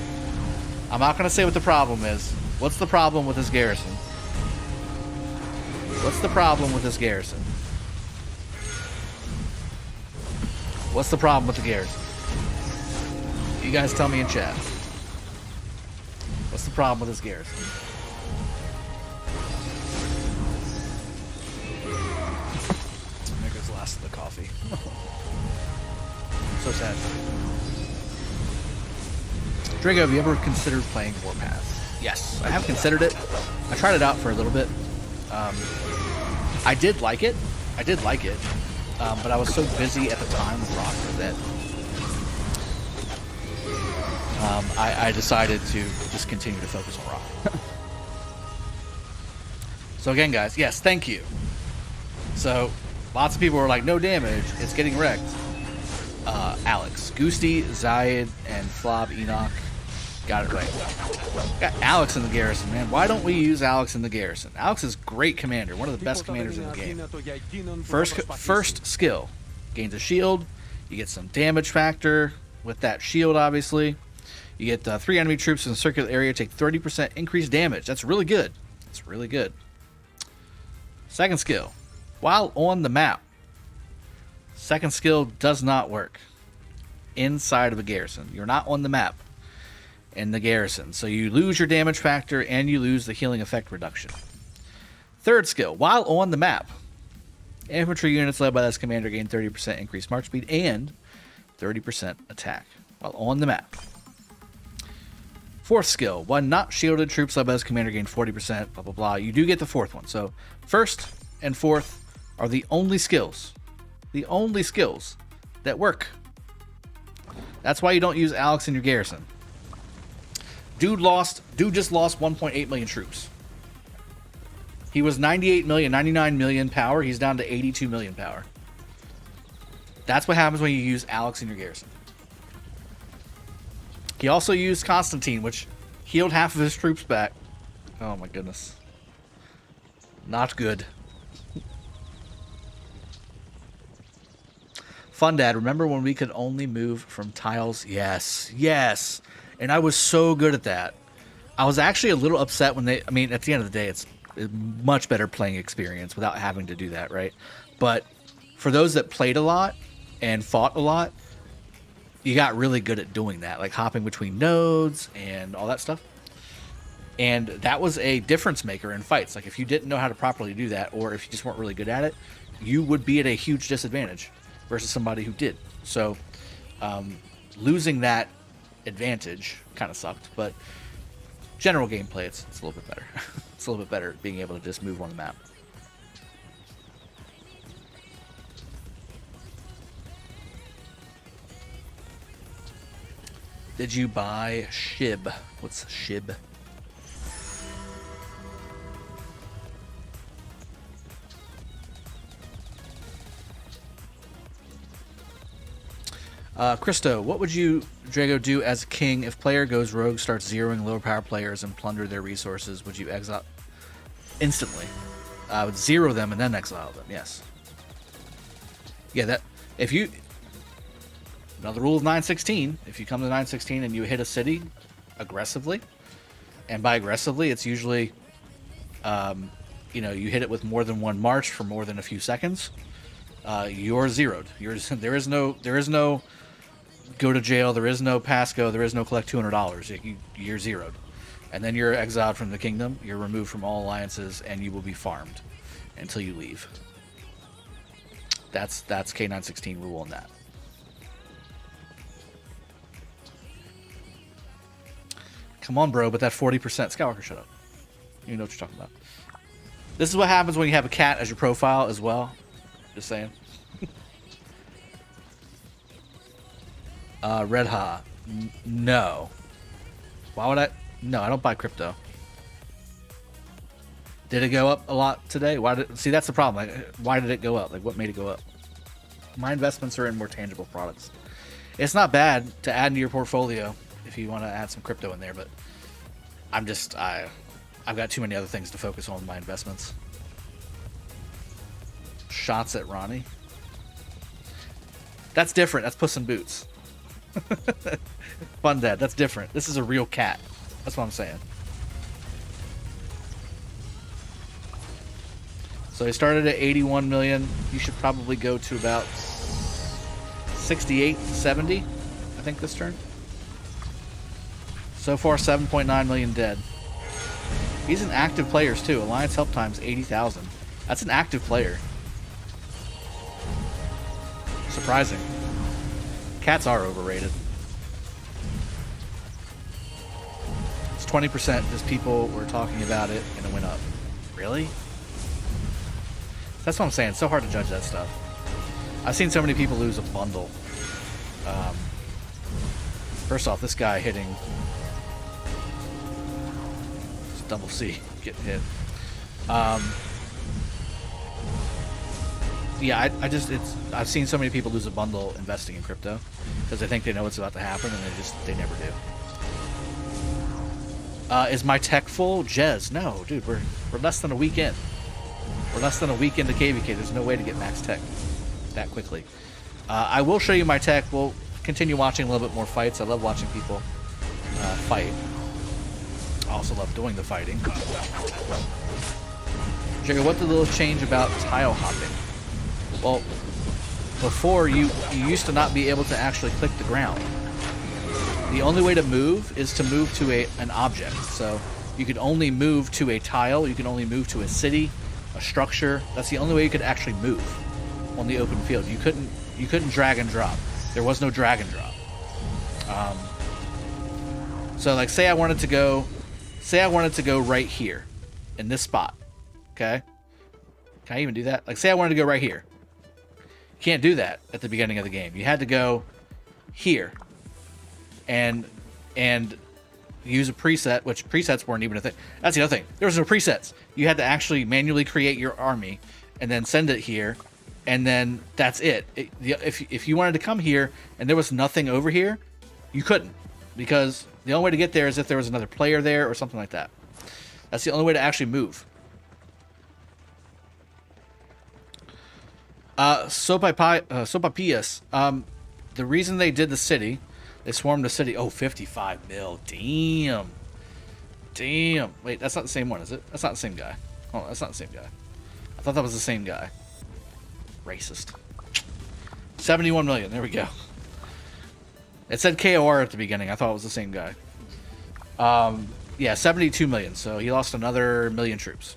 I'm not going to say what the problem is. What's the problem with this garrison? What's the problem with this garrison? What's the problem with the garrison? You guys tell me in chat. What's the problem with this garrison? There goes the last of the coffee. So sad. Drago, have you ever considered playing Warpath? Yes, I have considered it. I tried it out for a little bit. I did like it. But I was so busy at the time with Rock that I decided to just continue to focus on Rock. So again, guys, yes, thank you. So lots of people were like, no damage, it's getting wrecked. Alex, Gusti, Zayed, and Flob Enoch got it right. Got Alex in the garrison, man. Why don't we use Alex in the garrison? Alex is a great commander, one of the best commanders in the game. First skill, gains a shield. You get some damage factor with that shield, obviously. You get 3 enemy troops in the circular area take 30% increased damage. That's really good. That's really good. Second skill, while on the map. Second skill does not work inside of a garrison. You're not on the map in the garrison, so you lose your damage factor and you lose the healing effect reduction. Third skill, while on the map, infantry units led by this commander gain 30% increased march speed and 30% attack while on the map. Fourth skill, when not shielded, troops led by this commander gain 40%, blah blah blah. You do get the fourth one. So first and fourth are the only skills that work. That's why you don't use Alex in your garrison. Dude just lost 1.8 million troops. He was 98 million, 99 million power. He's down to 82 million power. That's what happens when you use Alex in your garrison. He also used Constantine, which healed half of his troops back. Oh my goodness. Not good. Fun Dad, remember when we could only move from tiles? Yes, yes. And I was so good at that. I was actually a little upset when I mean, at the end of the day, it's a much better playing experience without having to do that, right? But for those that played a lot and fought a lot, you got really good at doing that, like hopping between nodes and all that stuff. And that was a difference maker in fights. Like, if you didn't know how to properly do that, or if you just weren't really good at it, you would be at a huge disadvantage versus somebody who did. So losing that advantage kind of sucked, but general gameplay, it's a little bit better. It's a little bit better being able to just move on the map. Did you buy SHIB? What's SHIB? Christo, what would you, Drago, do as a king if player goes rogue, starts zeroing lower power players and plunder their resources? Would you exile instantly? I would zero them and then exile them. Yes. Yeah, that if you. Another rule of 916: if you come to 916 and you hit a city aggressively, and by aggressively, it's usually, you know, you hit it with more than one march for more than a few seconds. You're zeroed. There is no go to jail. There is no pass go. There is no collect $200. You're zeroed, and then you're exiled from the kingdom. You're removed from all alliances, and you will be farmed until you leave. That's K916 rule on that. Come on, bro, but that 40%. Skywalker, shut up. You know what you're talking about. This is what happens when you have a cat as your profile as well. Just saying. Red Ha. No. Why would I? No, I don't buy crypto. Did it go up a lot today? See, that's the problem. Like, why did it go up? Like, what made it go up? My investments are in more tangible products. It's not bad to add into your portfolio if you want to add some crypto in there, but I've got too many other things to focus on with my investments. Shots at Ronnie. That's different. That's Puss in Boots. Fun Dad. That's different. This is a real cat. That's what I'm saying. So he started at 81 million. You should probably go to about 68, 70, I think, this turn. So far, 7.9 million dead. He's an active player, too. Alliance help time's 80,000. That's an active player. Surprising. Cats are overrated. It's 20% because people were talking about it and it went up. Really? That's what I'm saying. It's so hard to judge that stuff. I've seen so many people lose a bundle. First off, this guy hitting... Double C getting hit. Yeah, I've seen so many people lose a bundle investing in crypto because they think they know what's about to happen and they never do. Is my tech full? Jez, no, dude, we're less than a week in. We're less than a week into KvK. There's no way to get max tech that quickly. I will show you my tech. We'll continue watching a little bit more fights. I love watching people fight. I also love doing the fighting. Jigga, what did those change about tile hopping? Well, before you used to not be able to actually click the ground. The only way to move is to move to an object. So you could only move to a tile. You can only move to a city, a structure. That's the only way you could actually move on the open field. You couldn't drag and drop. There was no drag and drop. So like, say I wanted to go right here in this spot. Okay. Can I even do that? Like, say I wanted to go right here. You can't do that at the beginning of the game. You had to go here and use a preset, which presets weren't even a thing. That's the other thing. There was no presets. You had to actually manually create your army and then send it here, and then that's it. If you wanted to come here and there was nothing over here, you couldn't, because the only way to get there is if there was another player there or something like that. That's the only way to actually move. Sopapias. The reason they did the city, they swarmed the city. Oh, 55 mil. Damn. Damn. Wait, that's not the same one, is it? That's not the same guy. Oh, that's not the same guy. I thought that was the same guy. Racist. 71 million. There we go. It said KOR at the beginning. I thought it was the same guy. Yeah, 72 million. So he lost another million troops.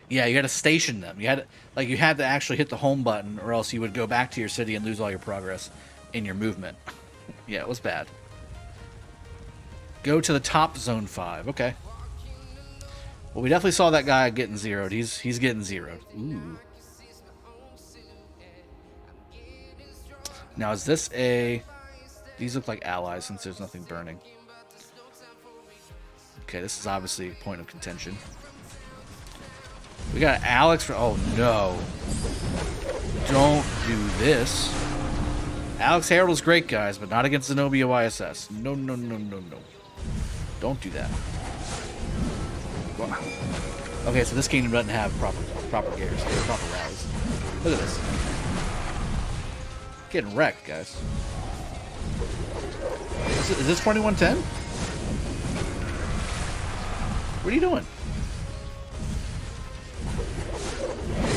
Yeah, you had to station them. You had to actually hit the home button, or else you would go back to your city and lose all your progress in your movement. Yeah, it was bad. Go to the top zone 5. Okay. Well, we definitely saw that guy getting zeroed. He's getting zeroed. Ooh. Now is this a? These look like allies since there's nothing burning. Okay, this is obviously a point of contention. We got Alex for... Oh, no. Don't do this. Alex Herald is great, guys, but not against Zenobia YSS. No, no, no, no, no. Don't do that. Wow. Okay, so this kingdom doesn't have proper garrison, proper rallies. Look at this. Getting wrecked, guys. Is this 2110? What are you doing?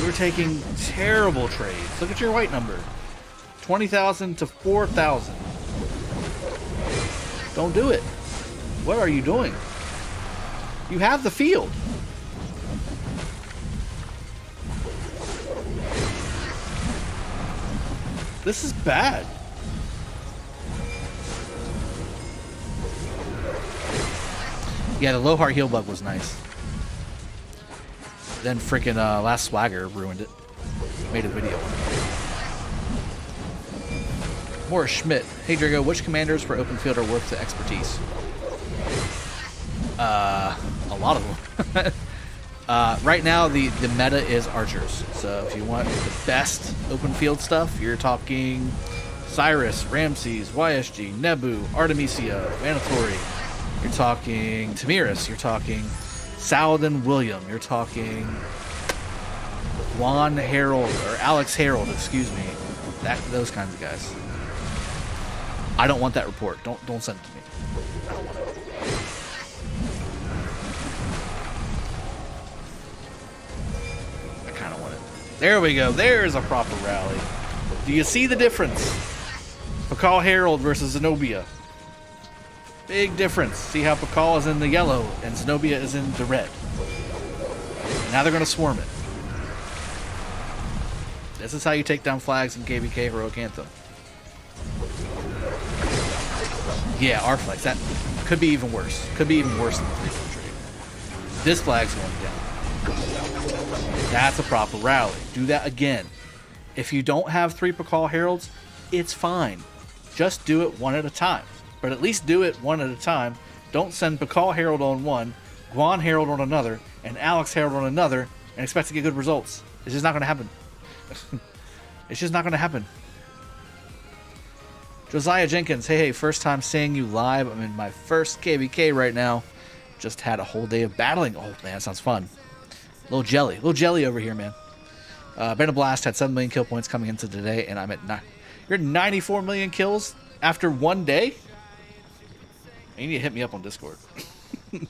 We're taking terrible trades. Look at your white number. 20,000 to 4,000. Don't do it. What are you doing? You have the field. This is bad. Yeah, the low heart heal bug was nice. Then freaking Last Swagger ruined it. Made a video. Morris Schmidt. Hey Drago, which commanders for open field are worth the expertise? A lot of them. Right now, the meta is archers. So if you want the best open field stuff, you're talking Cyrus, Ramses, YSG, Nebu, Artemisia, Vanatori. You're talking Tamiris. You're talking Saladin William. You're talking Juan Harold or Alex Harold, excuse me. Those kinds of guys. I don't want that report. Don't send it to me. I don't want it. I kind of want it. There we go. There's a proper rally. Do you see the difference? Pakal Harold versus Zenobia. Big difference. See how Pakal is in the yellow and Zenobia is in the red. And now they're going to swarm it. This is how you take down flags in KvK Heroic Anthem. Yeah, our flags. That could be even worse. Could be even worse than the infantry. This flag's going down. That's a proper rally. Do that again. If you don't have 3 Pakal Heralds, it's fine. Just do it one at a time. But at least do it one at a time. Don't send Pakal Herald on one, Guan Herald on another, and Alex Herald on another, and expect to get good results. It's just not going to happen. It's just not going to happen. Josiah Jenkins, hey, first time seeing you live. I'm in my first KvK right now. Just had a whole day of battling. Oh, man, that sounds fun. Little jelly over here, man. Brandon Blast had 7 million kill points coming into today, and I'm at 9. You're 94 million kills after one day? You need to hit me up on Discord. You're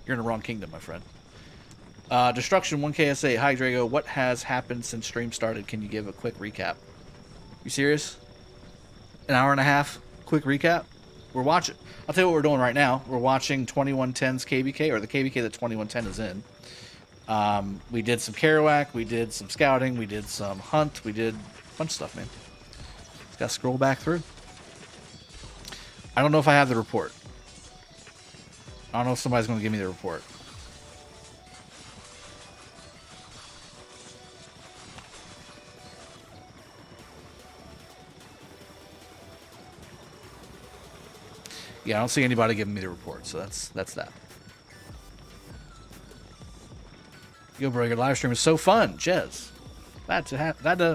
in the wrong kingdom, my friend. Destruction 1KSA. Hi, Drago. What has happened since stream started? Can you give a quick recap? You serious? An hour and a half? Quick recap? We're watching. I'll tell you what we're doing right now. We're watching 2110's KvK, or the KvK that 2110 is in. We did some Kerouac. We did some scouting. We did some hunt. We did a bunch of stuff, man. Just gotta scroll back through. I don't know if I have the report. I don't know if somebody's going to give me the report. Yeah, I don't see anybody giving me the report, so that's that. Yo, bro, your live stream is so fun, Jez.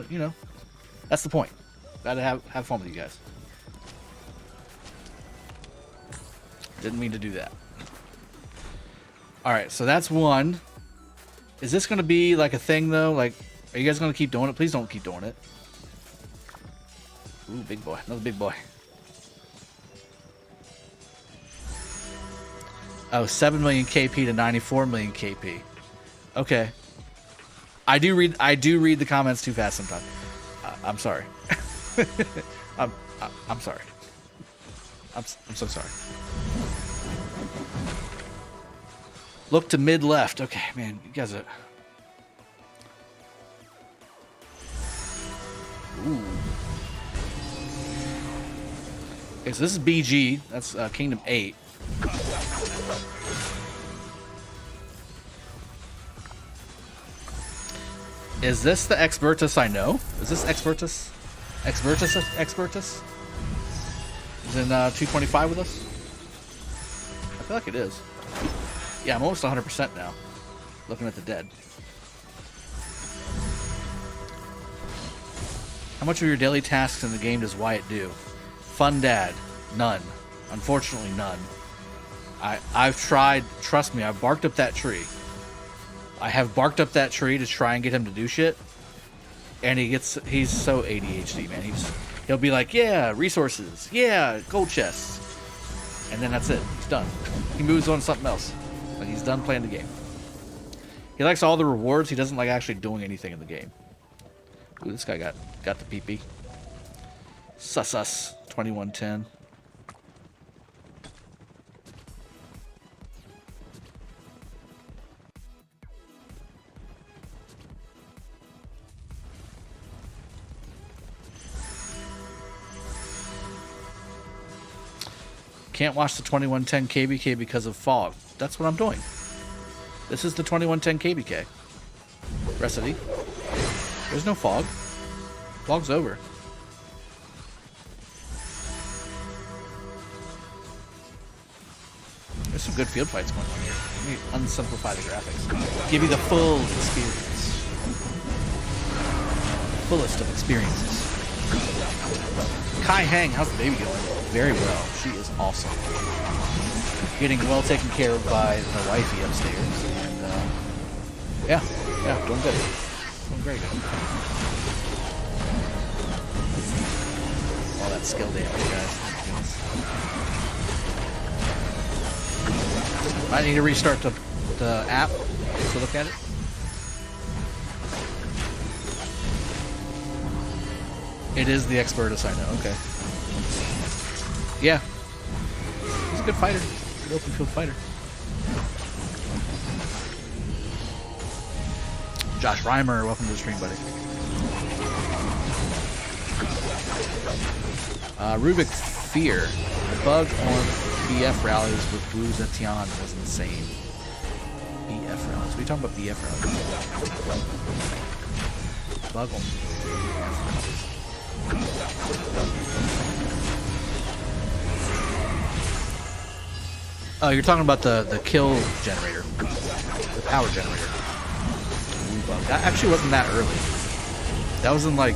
You know, that's the point. Glad to have fun with you guys. Didn't mean to do that. Alright, so that's one. Is this going to be like a thing, though? Like, are you guys going to keep doing it? Please don't keep doing it. Ooh, big boy. Another big boy. Oh, 7 million KP to 94 million KP. Okay. I do read the comments too fast sometimes. I'm sorry. I'm sorry. I'm so sorry. Look to mid left. Okay, man, you guys are. Ooh. Okay, so this is BG. That's Kingdom 8. Is this the Expertus I know? Is this Expertus? Expertus? Is in 225 with us? I feel like it is. Yeah, I'm almost 100% now. Looking at the dead. How much of your daily tasks in the game does Wyatt do? Fun dad. None. Unfortunately, none. I've tried, trust me, I've barked up that tree. I have barked up that tree to try and get him to do shit. And he's so ADHD, man. He'll be like, yeah, resources. Yeah, gold chests. And then that's it. He's done. He moves on to something else. Like, he's done playing the game. He likes all the rewards. He doesn't like actually doing anything in the game. Ooh, this guy got the PP. Sus. 2110. Can't watch the 2110 KvK because of fog. That's what I'm doing. This is the 2110 KvK. Recipe. There's no fog. Fog's over. There's some good field fights going on here. Let me unsimplify the graphics. Give you the full experience. Fullest of experiences. Kai Hang, how's the baby going? Very well. She is awesome. Getting well taken care of by the wifey upstairs. And, yeah, doing good. Doing very good. All that skill damage, guys. I need to restart the app to look at it. It is the Expertus, I know. Okay. Yeah. He's a good fighter. Good open field fighter. Josh Reimer, welcome to the stream, buddy. Rubik Fear. The bug on BF rallies with Guan was insane. BF rallies. What are you talking about, BF rallies? Bug on BF rallies. Oh, you're talking about the kill generator. The power generator. That actually wasn't that early. That was in, like,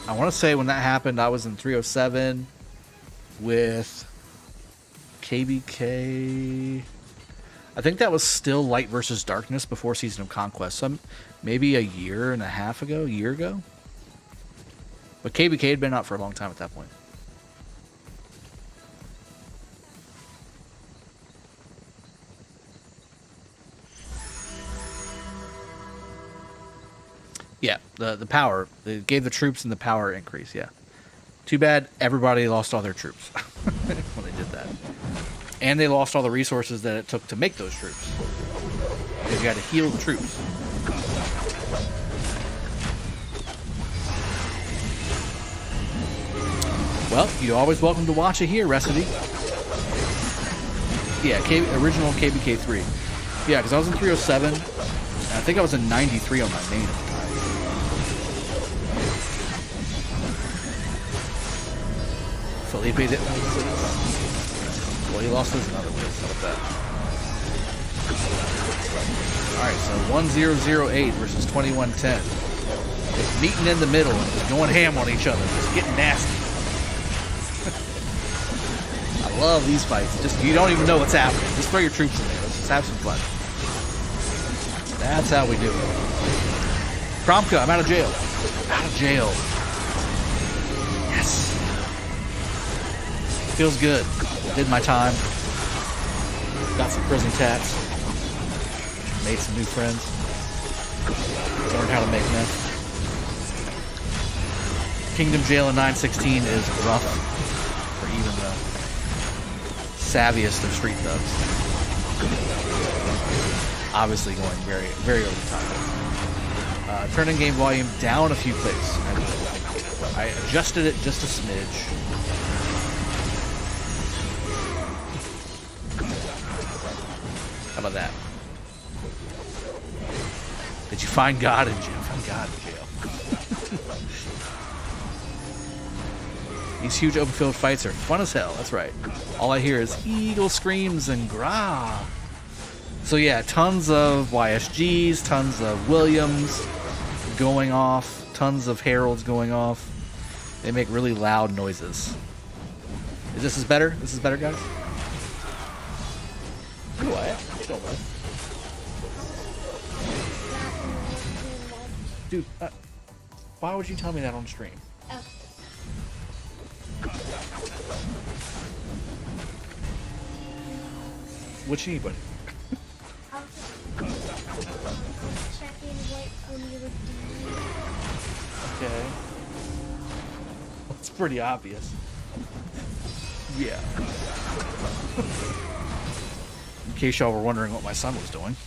I want to say when that happened, I was in 307 with KvK. I think that was still Light versus Darkness before Season of Conquest. So maybe a year and a half ago, a year ago. But KvK had been out for a long time at that point. Yeah, the power. They gave the troops and the power increase, yeah. Too bad everybody lost all their troops when they did that. And they lost all the resources that it took to make those troops. Because you had to heal the troops. Well, you're always welcome to watch it here, Recipe. Yeah, original KvK 3. Yeah, because I was in 307. And I think I was in 93 on my main at the time. Felipe didn't lose it. Well, he lost his in other ways. How about that? Alright, so 1008 versus 2110. Just meeting in the middle and just going ham on each other. Just getting nasty. I love these fights. Just you don't even know what's happening. Just throw your troops in there. Let's just have some fun. That's how we do it. Kromka, I'm out of jail. Out of jail. Yes. Feels good. Did my time. Got some prison tats. Made some new friends. Learned how to make meth. Kingdom Jail in 916 is rough for even the savviest of street thugs. Obviously going very, very over the top. Turning game volume down a few clicks. I adjusted it just a smidge. How about that? Did you find God in jail? Find God in jail. These huge open field fights are fun as hell. That's right. All I hear is eagle screams and grah. So yeah, tons of YSGs, tons of Williams going off, tons of heralds going off. They make really loud noises. Is this better? This is better, guys? What? Dude, why would you tell me that on stream? Oh. What you need, buddy? Checking what when you were doing. Okay. It's pretty obvious. Yeah. In case y'all were wondering what my son was doing.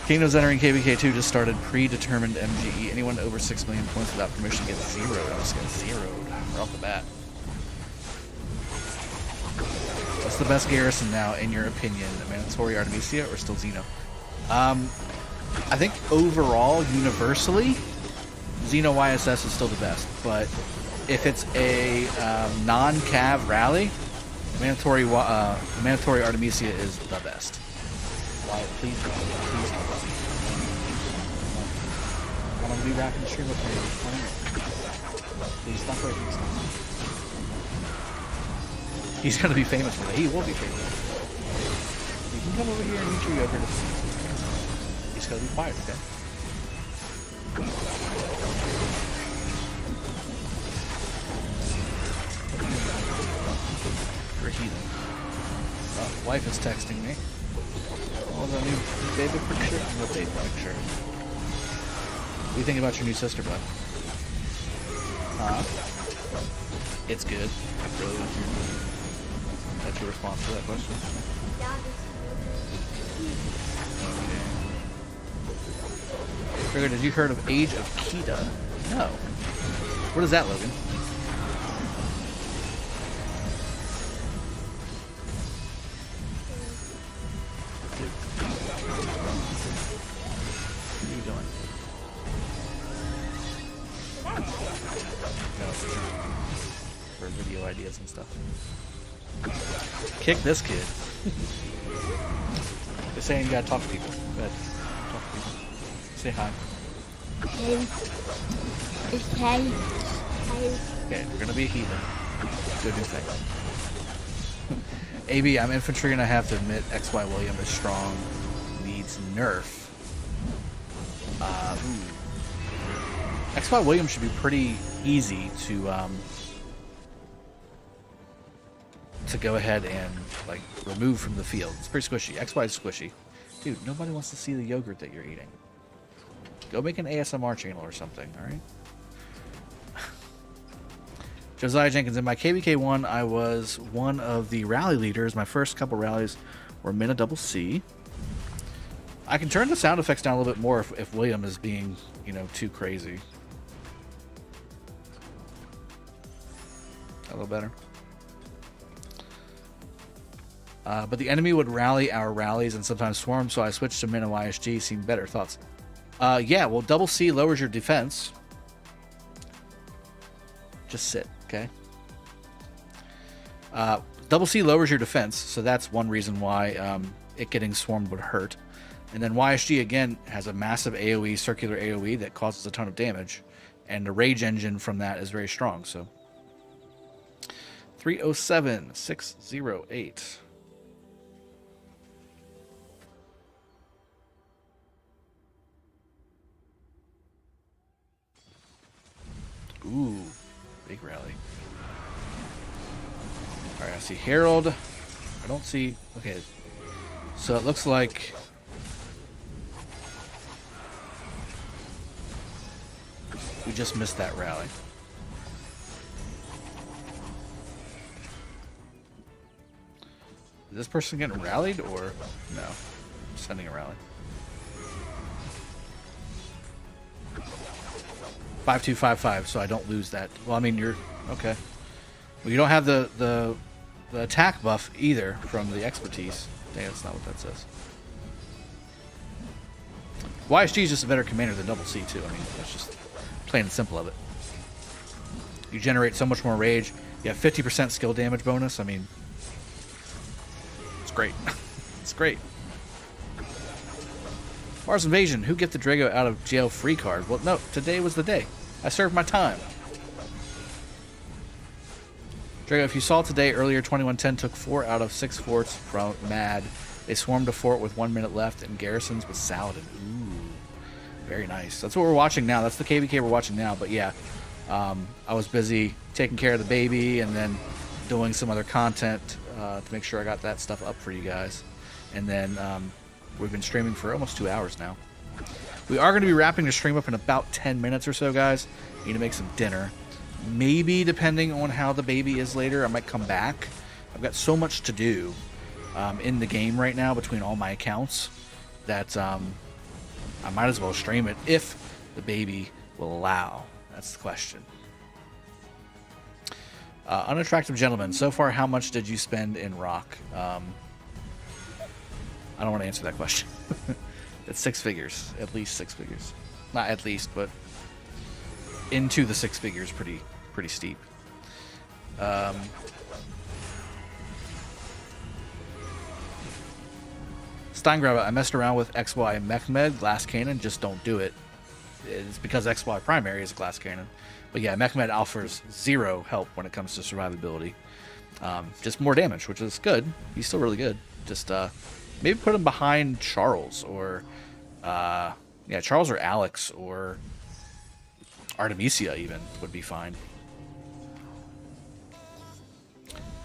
Kingdoms entering KvK 2 just started predetermined MGE. Anyone over 6 million points without permission gets zeroed. I just got zeroed right off the bat. What's the best garrison now, in your opinion? Mandatory Artemisia or still Xeno? I think overall, universally, Xeno YSS is still the best. But if it's a non-cav rally, Mandatory Artemisia is the best. Wyatt, please help us. I'm going to be wrapping the stream up here. Please stop breaking stuff. He's going to be famous for that. He will be famous. You can come over here and eat your yogurt. He's going to be quiet, okay? You're a heathen. Wife is texting me. Oh, the new baby picture? What baby picture? What do you think about your new sister, bud? It's good. Really? That's your response to that question? Okay. Trigger, did you heard of Age of Keda? No. What is that, Logan? What are you doing? For video ideas and stuff. Kick this kid. They're saying you gotta talk to people. Go ahead. Talk to people. Say hi. Okay, we're gonna be a heathen. Do a new thing. AB, I'm infantry and I have to admit XY William is strong. Needs nerf. XY William should be pretty easy to go ahead and like remove from the field. It's pretty squishy. XY is squishy. Dude, nobody wants to see the yogurt that you're eating. Go make an ASMR channel or something, alright? Josiah Jenkins, in my KvK 1, I was one of the rally leaders. My first couple rallies were Mina double C. I can turn the sound effects down a little bit more if William is being, you know, too crazy. A little better. But the enemy would rally our rallies and sometimes swarm, so I switched to Mina YSG. Seemed better. Thoughts? Yeah, well, double C lowers your defense. Just sit, okay? Double C lowers your defense, so that's one reason why it getting swarmed would hurt. And then YSG, again, has a massive AoE, circular AoE, that causes a ton of damage. And the rage engine from that is very strong, so... 307-608. Ooh, big rally. Alright, I see Herald. I don't see... Okay. So it looks like... we just missed that rally. Is this person getting rallied or... No. I'm sending a rally. 5255, so I don't lose that. Well, I mean, you're... Okay. Well, you don't have the attack buff either from the expertise. Dang, that's not what that says. YSG is just a better commander than Double C, too. I mean, that's just plain and simple of it. You generate so much more rage. You have 50% skill damage bonus. I mean, it's great. It's great. Mars Invasion. Who get the Drago out of jail free card? Well, no. Today was the day. I served my time. Drago, if you saw today, earlier 2110 took 4 out of 6 forts from Mad. They swarmed a fort with 1 minute left, and Garrisons was Saladin. Ooh, very nice. That's what we're watching now. That's the KvK we're watching now. But yeah, I was busy taking care of the baby and then doing some other content to make sure I got that stuff up for you guys. And then we've been streaming for almost 2 hours now. We are going to be wrapping the stream up in about 10 minutes or so, guys. Need to make some dinner. Maybe, depending on how the baby is later, I might come back. I've got so much to do in the game right now between all my accounts that I might as well stream it if the baby will allow. That's the question. Unattractive gentleman. So far, how much did you spend in rock? I don't want to answer that question. It's 6 figures. At least 6 figures. Not at least, but into the 6 figures pretty steep. Steingrava, I messed around with XY Mechmed, glass cannon, just don't do it. It's because XY primary is a glass cannon. But yeah, Mechmed offers 0 help when it comes to survivability. Just more damage, which is good. He's still really good. Just maybe put him behind Charles or yeah, Charles or Alex or Artemisia even would be fine.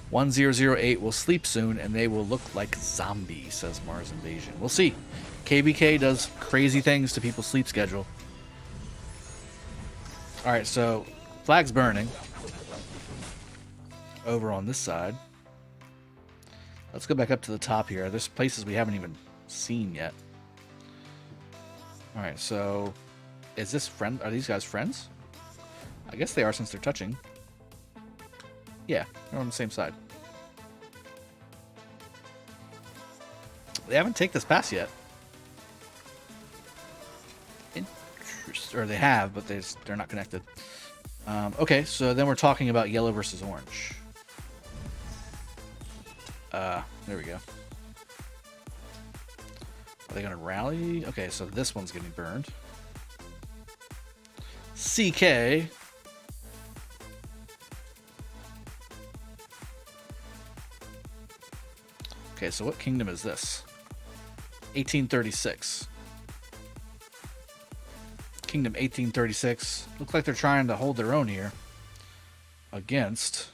1008 will sleep soon and they will look like zombies, says Mars Invasion. We'll see. KvK does crazy things to people's sleep schedule. Alright, so flag's burning over on this side. Let's go back up to the top here. There's places we haven't even seen yet. Alright, so is this friend? Are these guys friends? I guess they are since they're touching. Yeah, they're on the same side. They haven't taken this pass yet. Or they have, but they're not connected. Okay, so then we're talking about yellow versus orange. There we go. Are they going to rally? Okay, so this one's getting burned. CK. Okay, so what kingdom is this? 1836. Kingdom 1836. Looks like they're trying to hold their own here against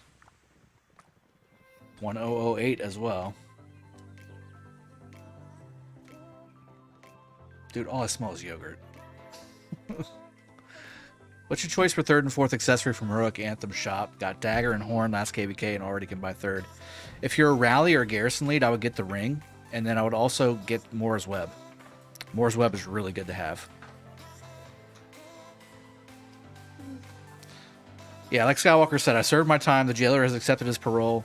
1008 as well. Dude, all I smell is yogurt. What's your choice for 3rd and 4th accessory from Heroic Anthem shop? Got dagger and horn, last KvK, and already can buy 3rd. If you're a rally or garrison lead, I would get the ring, and then I would also get Moore's Web. Moore's Web is really good to have. Yeah, like Skywalker said, I served my time. The jailer has accepted his parole,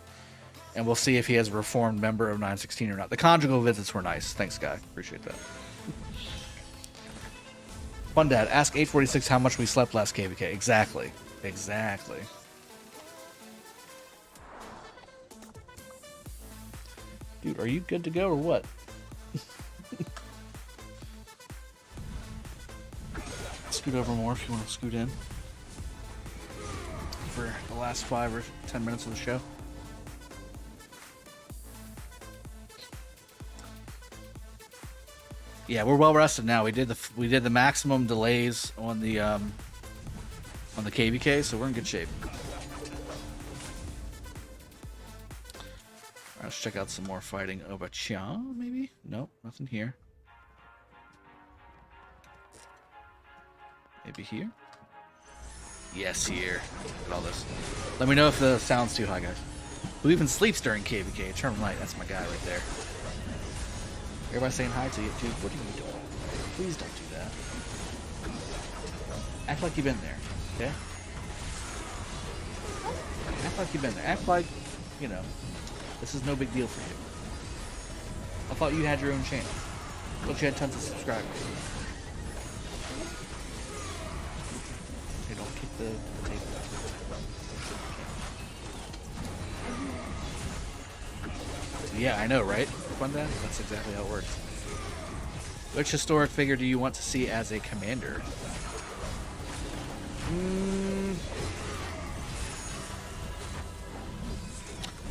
and we'll see if he has a reformed member of 916 or not. The conjugal visits were nice. Thanks, Guy. Appreciate that. Fun Dad, ask 846 how much we slept last KvK. Exactly. Exactly. Dude, are you good to go or what? Scoot over more if you want to scoot in. For the last 5 or 10 minutes of the show. Yeah, we're well rested now. We did the maximum delays on the KvK, so we're in good shape. Let's check out some more fighting. Obachan, maybe? Nope, nothing here. Maybe here? Yes, here. Look at all this. Let me know if the sound's too high, guys. Who even sleeps during KvK? Eternal Night, that's my guy right there. Everybody saying hi to you, dude. What are you doing? Please don't do that. Act like you've been there, okay? Act like you've been there. Act like, you know, this is no big deal for you. I thought you had your own channel. I thought you had tons of subscribers. Hey, don't kick the table. Yeah, I know, right? Fun that? That's exactly how it works. Which historic figure do you want to see as a commander?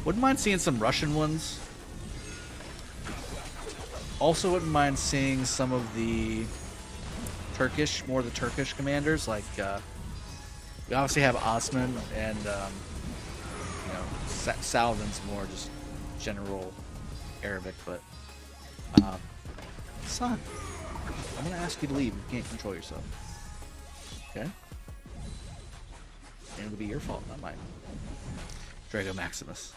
Wouldn't mind seeing some Russian ones. Also wouldn't mind seeing some of the Turkish, more of the Turkish commanders. Like, we obviously have Osman and, you know, Saladin's more just general Arabic, but, son, I'm gonna ask you to leave. You can't control yourself. Okay? And it'll be your fault, not mine. Drago Maximus.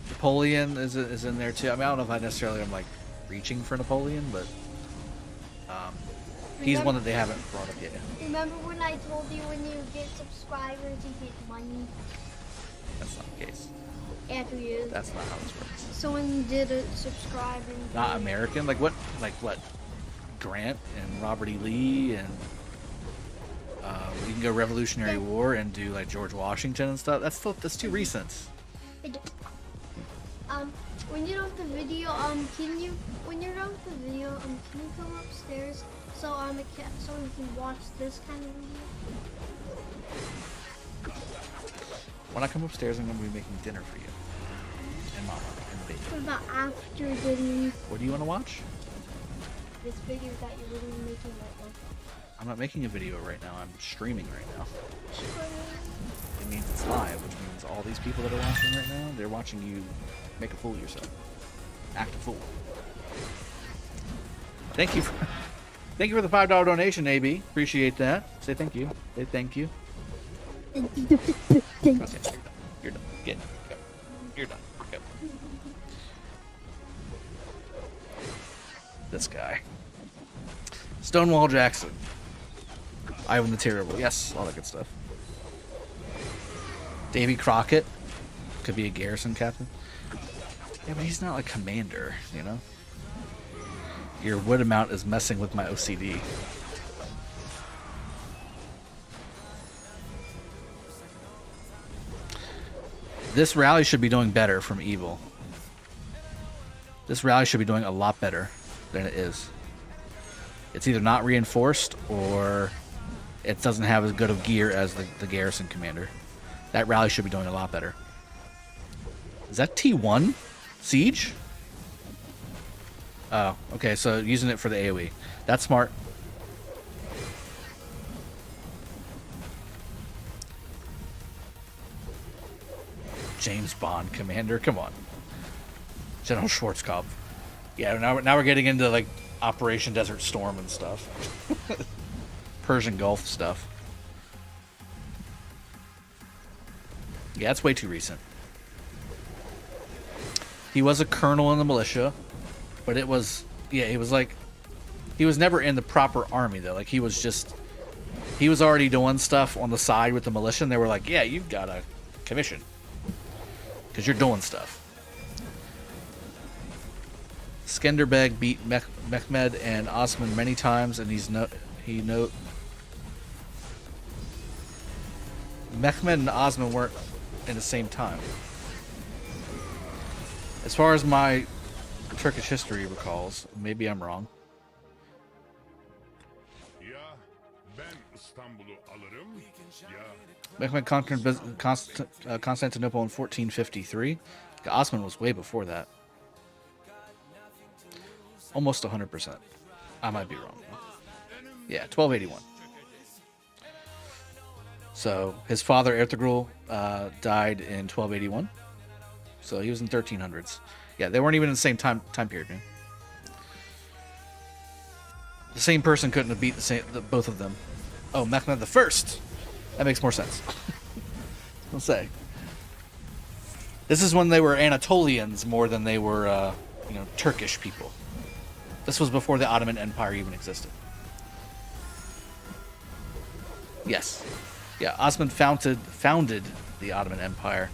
Napoleon is in there too. I mean, I don't know if I necessarily am like reaching for Napoleon, but he's one that they haven't brought up yet. Remember when I told you when you get subscribers, you get money? That's not the case. After you. That's not how this works. Someone did a subscribe and. Not American. Like what? Like what? Grant and Robert E. Lee and we can go Revolutionary War and do like George Washington and stuff. That's too recent. When you're done with the video, when you're done with the video, can you come upstairs so we can watch this kind of video? When I come upstairs, I'm gonna be making dinner for you and Mama and the baby. What about after dinner? What do you want to watch? This video that you're really making right now. I'm not making a video right now. I'm streaming right now. It means it's live, which means all these people that are watching right now, they're watching you make a fool of yourself. Act a fool. Thank you for the $5 donation, AB. Appreciate that. Say thank you. Say thank you. Okay, you're done. You're done. Get go. You're done. Go. This guy. Stonewall Jackson. Ivan the Terrible. Yes, all that good stuff. Davy Crockett. Could be a Garrison captain. Yeah, but he's not a commander, you know? Your wood amount is messing with my OCD. This rally should be doing better from Evil. This rally should be doing a lot better than it is. It's either not reinforced or it doesn't have as good of gear as the Garrison commander. That rally should be doing a lot better. Is that T1? Siege? Oh, okay, so using it for the AoE. That's smart. James Bond commander, come on. General Schwarzkopf. Yeah, now we're getting into like Operation Desert Storm and stuff. Persian Gulf stuff. Yeah, it's way too recent. He was a colonel in the militia, but it was, yeah, he was like, he was never in the proper army though. Like he was already doing stuff on the side with the militia, and they were like, yeah, you've got a commission because you're doing stuff. Skenderbeg beat Mehmed and Osman many times, and Mehmed and Osman weren't in the same time. As far as my Turkish history recalls, maybe I'm wrong. Mehmed conquered Constantinople in 1453. Osman was way before that. Almost 100%. I might be wrong. Yeah, 1281. So his father Ertugrul died in 1281. So he was in 1300s. Yeah, they weren't even in the same time period, man. The same person couldn't have beat both of them. Oh, Mechmed the First. That makes more sense. I'll say. This is when they were Anatolians more than they were, Turkish people. This was before the Ottoman Empire even existed. Yes. Yeah, Osman founded the Ottoman Empire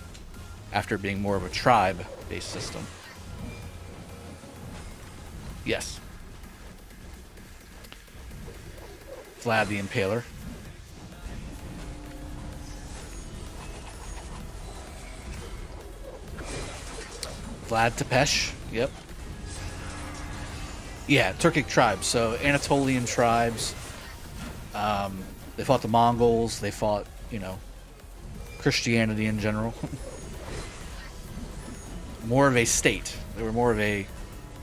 after being more of a tribe-based system. Yes. Vlad the Impaler. Vlad Tepesh. Yep. Yeah, Turkic tribes. So Anatolian tribes. They fought the Mongols. They fought, Christianity in general. More of a state. They were more of a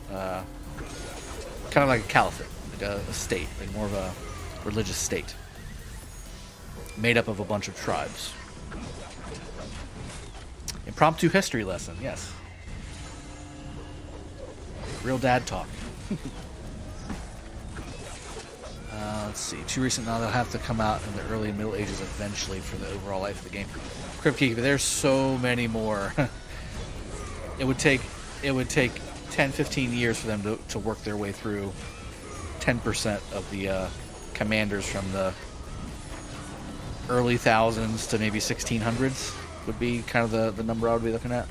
kind of like a caliphate, like a state, like more of a religious state, made up of a bunch of tribes. Impromptu history lesson, yes. Real dad talk. Let's see. Too recent now. They'll have to come out in the early and middle ages eventually for the overall life of the game. KvK, but there's so many more. It would take 10-15 years for them to work their way through 10% of the commanders from the early thousands to maybe 1600s would be kind of the number I would be looking at.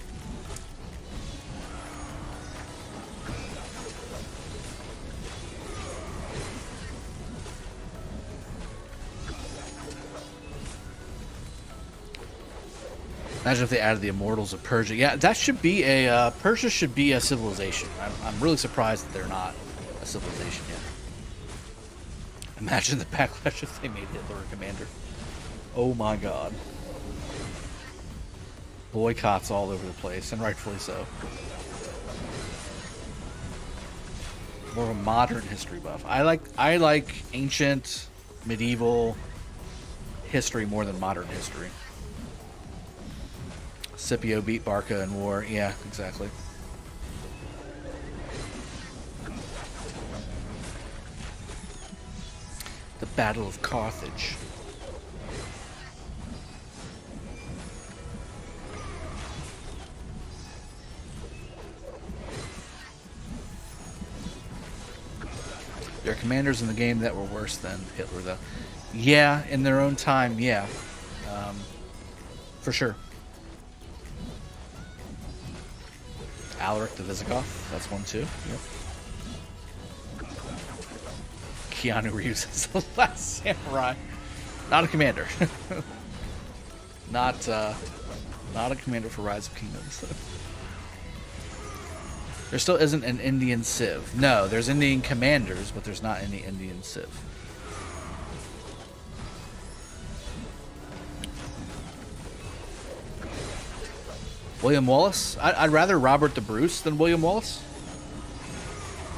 Imagine if they added the Immortals of Persia. Yeah, that should be Persia should be a civilization. I'm really surprised that they're not a civilization yet. Imagine the backlash if they made Hitler a commander. Oh my god. Boycotts all over the place, and rightfully so. More of a modern history buff. I like ancient, medieval history more than modern history. Scipio beat Barca in war. Yeah, exactly. The Battle of Carthage. There are commanders in the game that were worse than Hitler, though. Yeah, in their own time, yeah. For sure. Alaric the Visigoth, that's one too. Yep. Keanu Reeves is the last samurai. Not a commander. Not a commander for Rise of Kingdoms. There still isn't an Indian Civ. No, there's Indian commanders, but there's not any Indian Civ. William Wallace? I'd rather Robert the Bruce than William Wallace.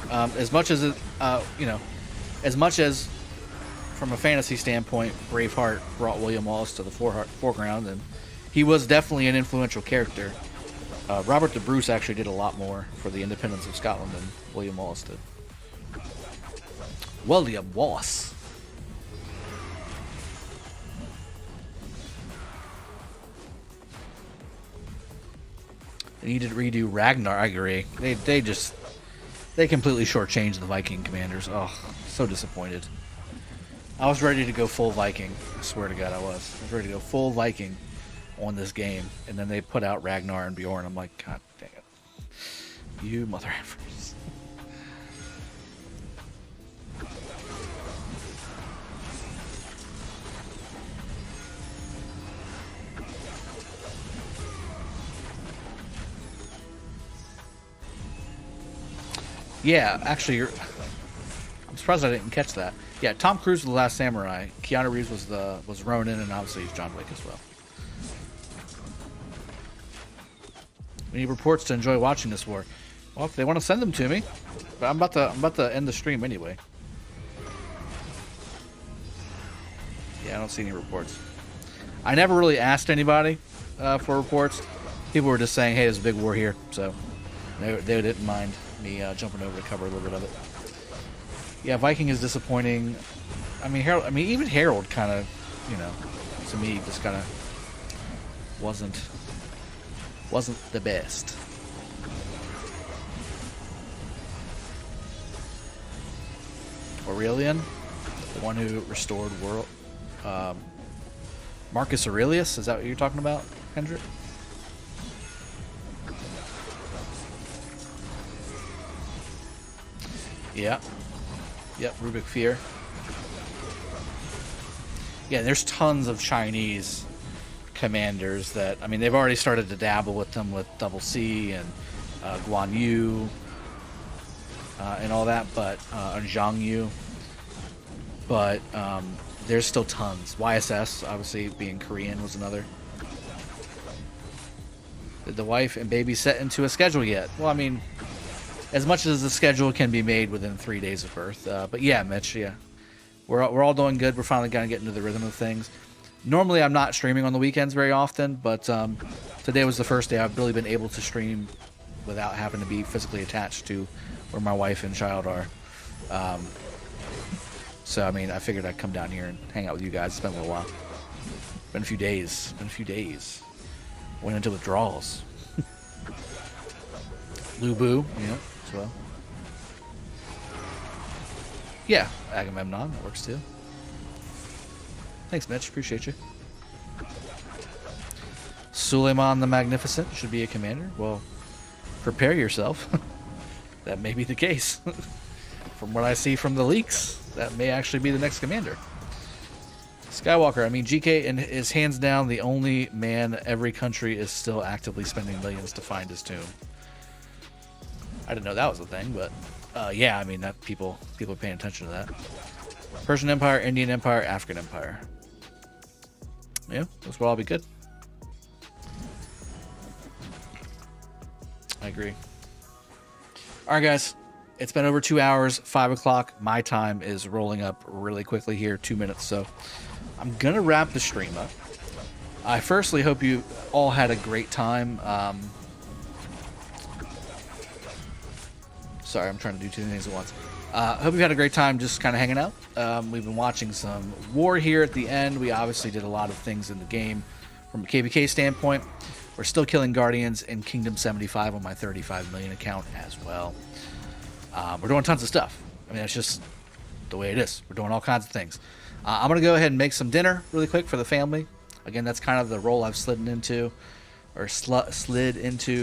As much as from a fantasy standpoint, Braveheart brought William Wallace to the foreground, and he was definitely an influential character. Robert the Bruce actually did a lot more for the independence of Scotland than William Wallace did. William Wallace. They needed to redo Ragnar. I agree. They completely shortchanged the Viking commanders. Oh, so disappointed. I was ready to go full Viking. I swear to God, I was ready to go full Viking on this game, and then they put out Ragnar and Bjorn. I'm like, God dang it, you mother effers. Yeah, actually, I'm surprised I didn't catch that. Yeah, Tom Cruise was the last samurai. Keanu Reeves was Ronin, and obviously he's John Wick as well. We need reports to enjoy watching this war. Well, if they want to send them to me, but I'm about to end the stream anyway. Yeah, I don't see any reports. I never really asked anybody for reports. people were just saying, hey, there's a big war here, so they didn't mind me jumping over to cover a little bit of it. Yeah, Viking is disappointing. I mean, even Harold kind of, you know, to me, just kind of wasn't the best. Aurelian, the one who restored world. Marcus Aurelius, is that what you're talking about, Hendrik? Yeah. Yep, Rubik Fear. Yeah, there's tons of Chinese commanders that, I mean, they've already started to dabble with them with Double C and Guan Yu and all that, but Zhang Yu. But there's still tons. YSS, obviously, being Korean, was another. Did the wife and baby set into a schedule yet? Well, I mean, as much as the schedule can be made within 3 days of birth. But yeah, Mitch, yeah. We're all doing good. We're finally going to get into the rhythm of things. Normally, I'm not streaming on the weekends very often, but today was the first day I've really been able to stream without having to be physically attached to where my wife and child are. So, I mean, I figured I'd come down here and hang out with you guys. It's been a little while. Been a few days. Went into withdrawals. Lubu, yeah, as well. Yeah, Agamemnon, that works too. Thanks, Mitch. Appreciate you. Suleiman the Magnificent should be a commander. Well, prepare yourself. That may be the case. From what I see from the leaks, that may actually be the next commander. Skywalker, I mean, GK is hands down the only man every country is still actively spending millions to find his tomb. I didn't know that was a thing, but yeah, I mean, that people are paying attention to that. Persian Empire, Indian Empire, African Empire. Yeah, those will all be good. I agree. All right, guys. It's been over 2 hours, 5 o'clock. My time is rolling up really quickly here, 2 minutes. So I'm going to wrap the stream up. I firstly hope you all had a great time. Sorry, I'm trying to do two things at once. Hope you've had a great time just kind of hanging out. We've been watching some war here at the end. We obviously did a lot of things in the game from a KvK standpoint. We're still killing Guardians in Kingdom 75 on my 35 million account as well. We're doing tons of stuff. I mean, that's just the way it is. We're doing all kinds of things. I'm going to go ahead and make some dinner really quick for the family. Again, that's kind of the role I've slid into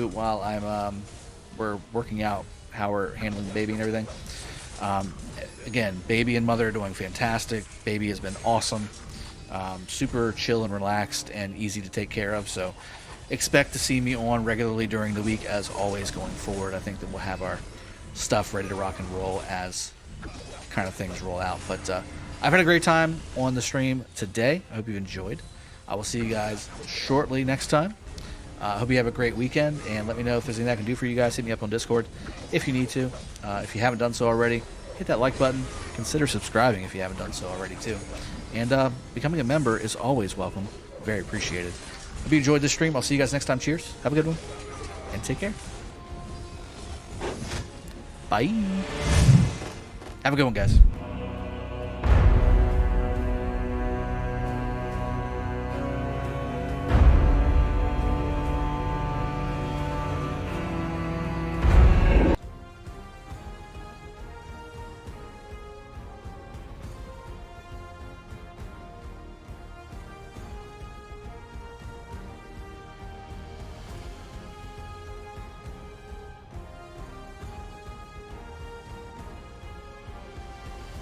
while I'm we're working out how we're handling the baby and everything. Again, baby and mother are doing fantastic. Baby has been awesome. Super chill and relaxed and easy to take care of. So expect to see me on regularly during the week as always going forward. I think that we'll have our stuff ready to rock and roll as kind of things roll out. But I've had a great time on the stream today. I hope you enjoyed. I will see you guys shortly next time. I hope you have a great weekend, and let me know if there's anything I can do for you guys. Hit me up on Discord if you need to. If you haven't done so already, hit that like button. Consider subscribing if you haven't done so already too. And becoming a member is always welcome. Very appreciated. Hope you enjoyed this stream. I'll see you guys next time. Cheers. Have a good one, and take care. Bye. Have a good one, guys.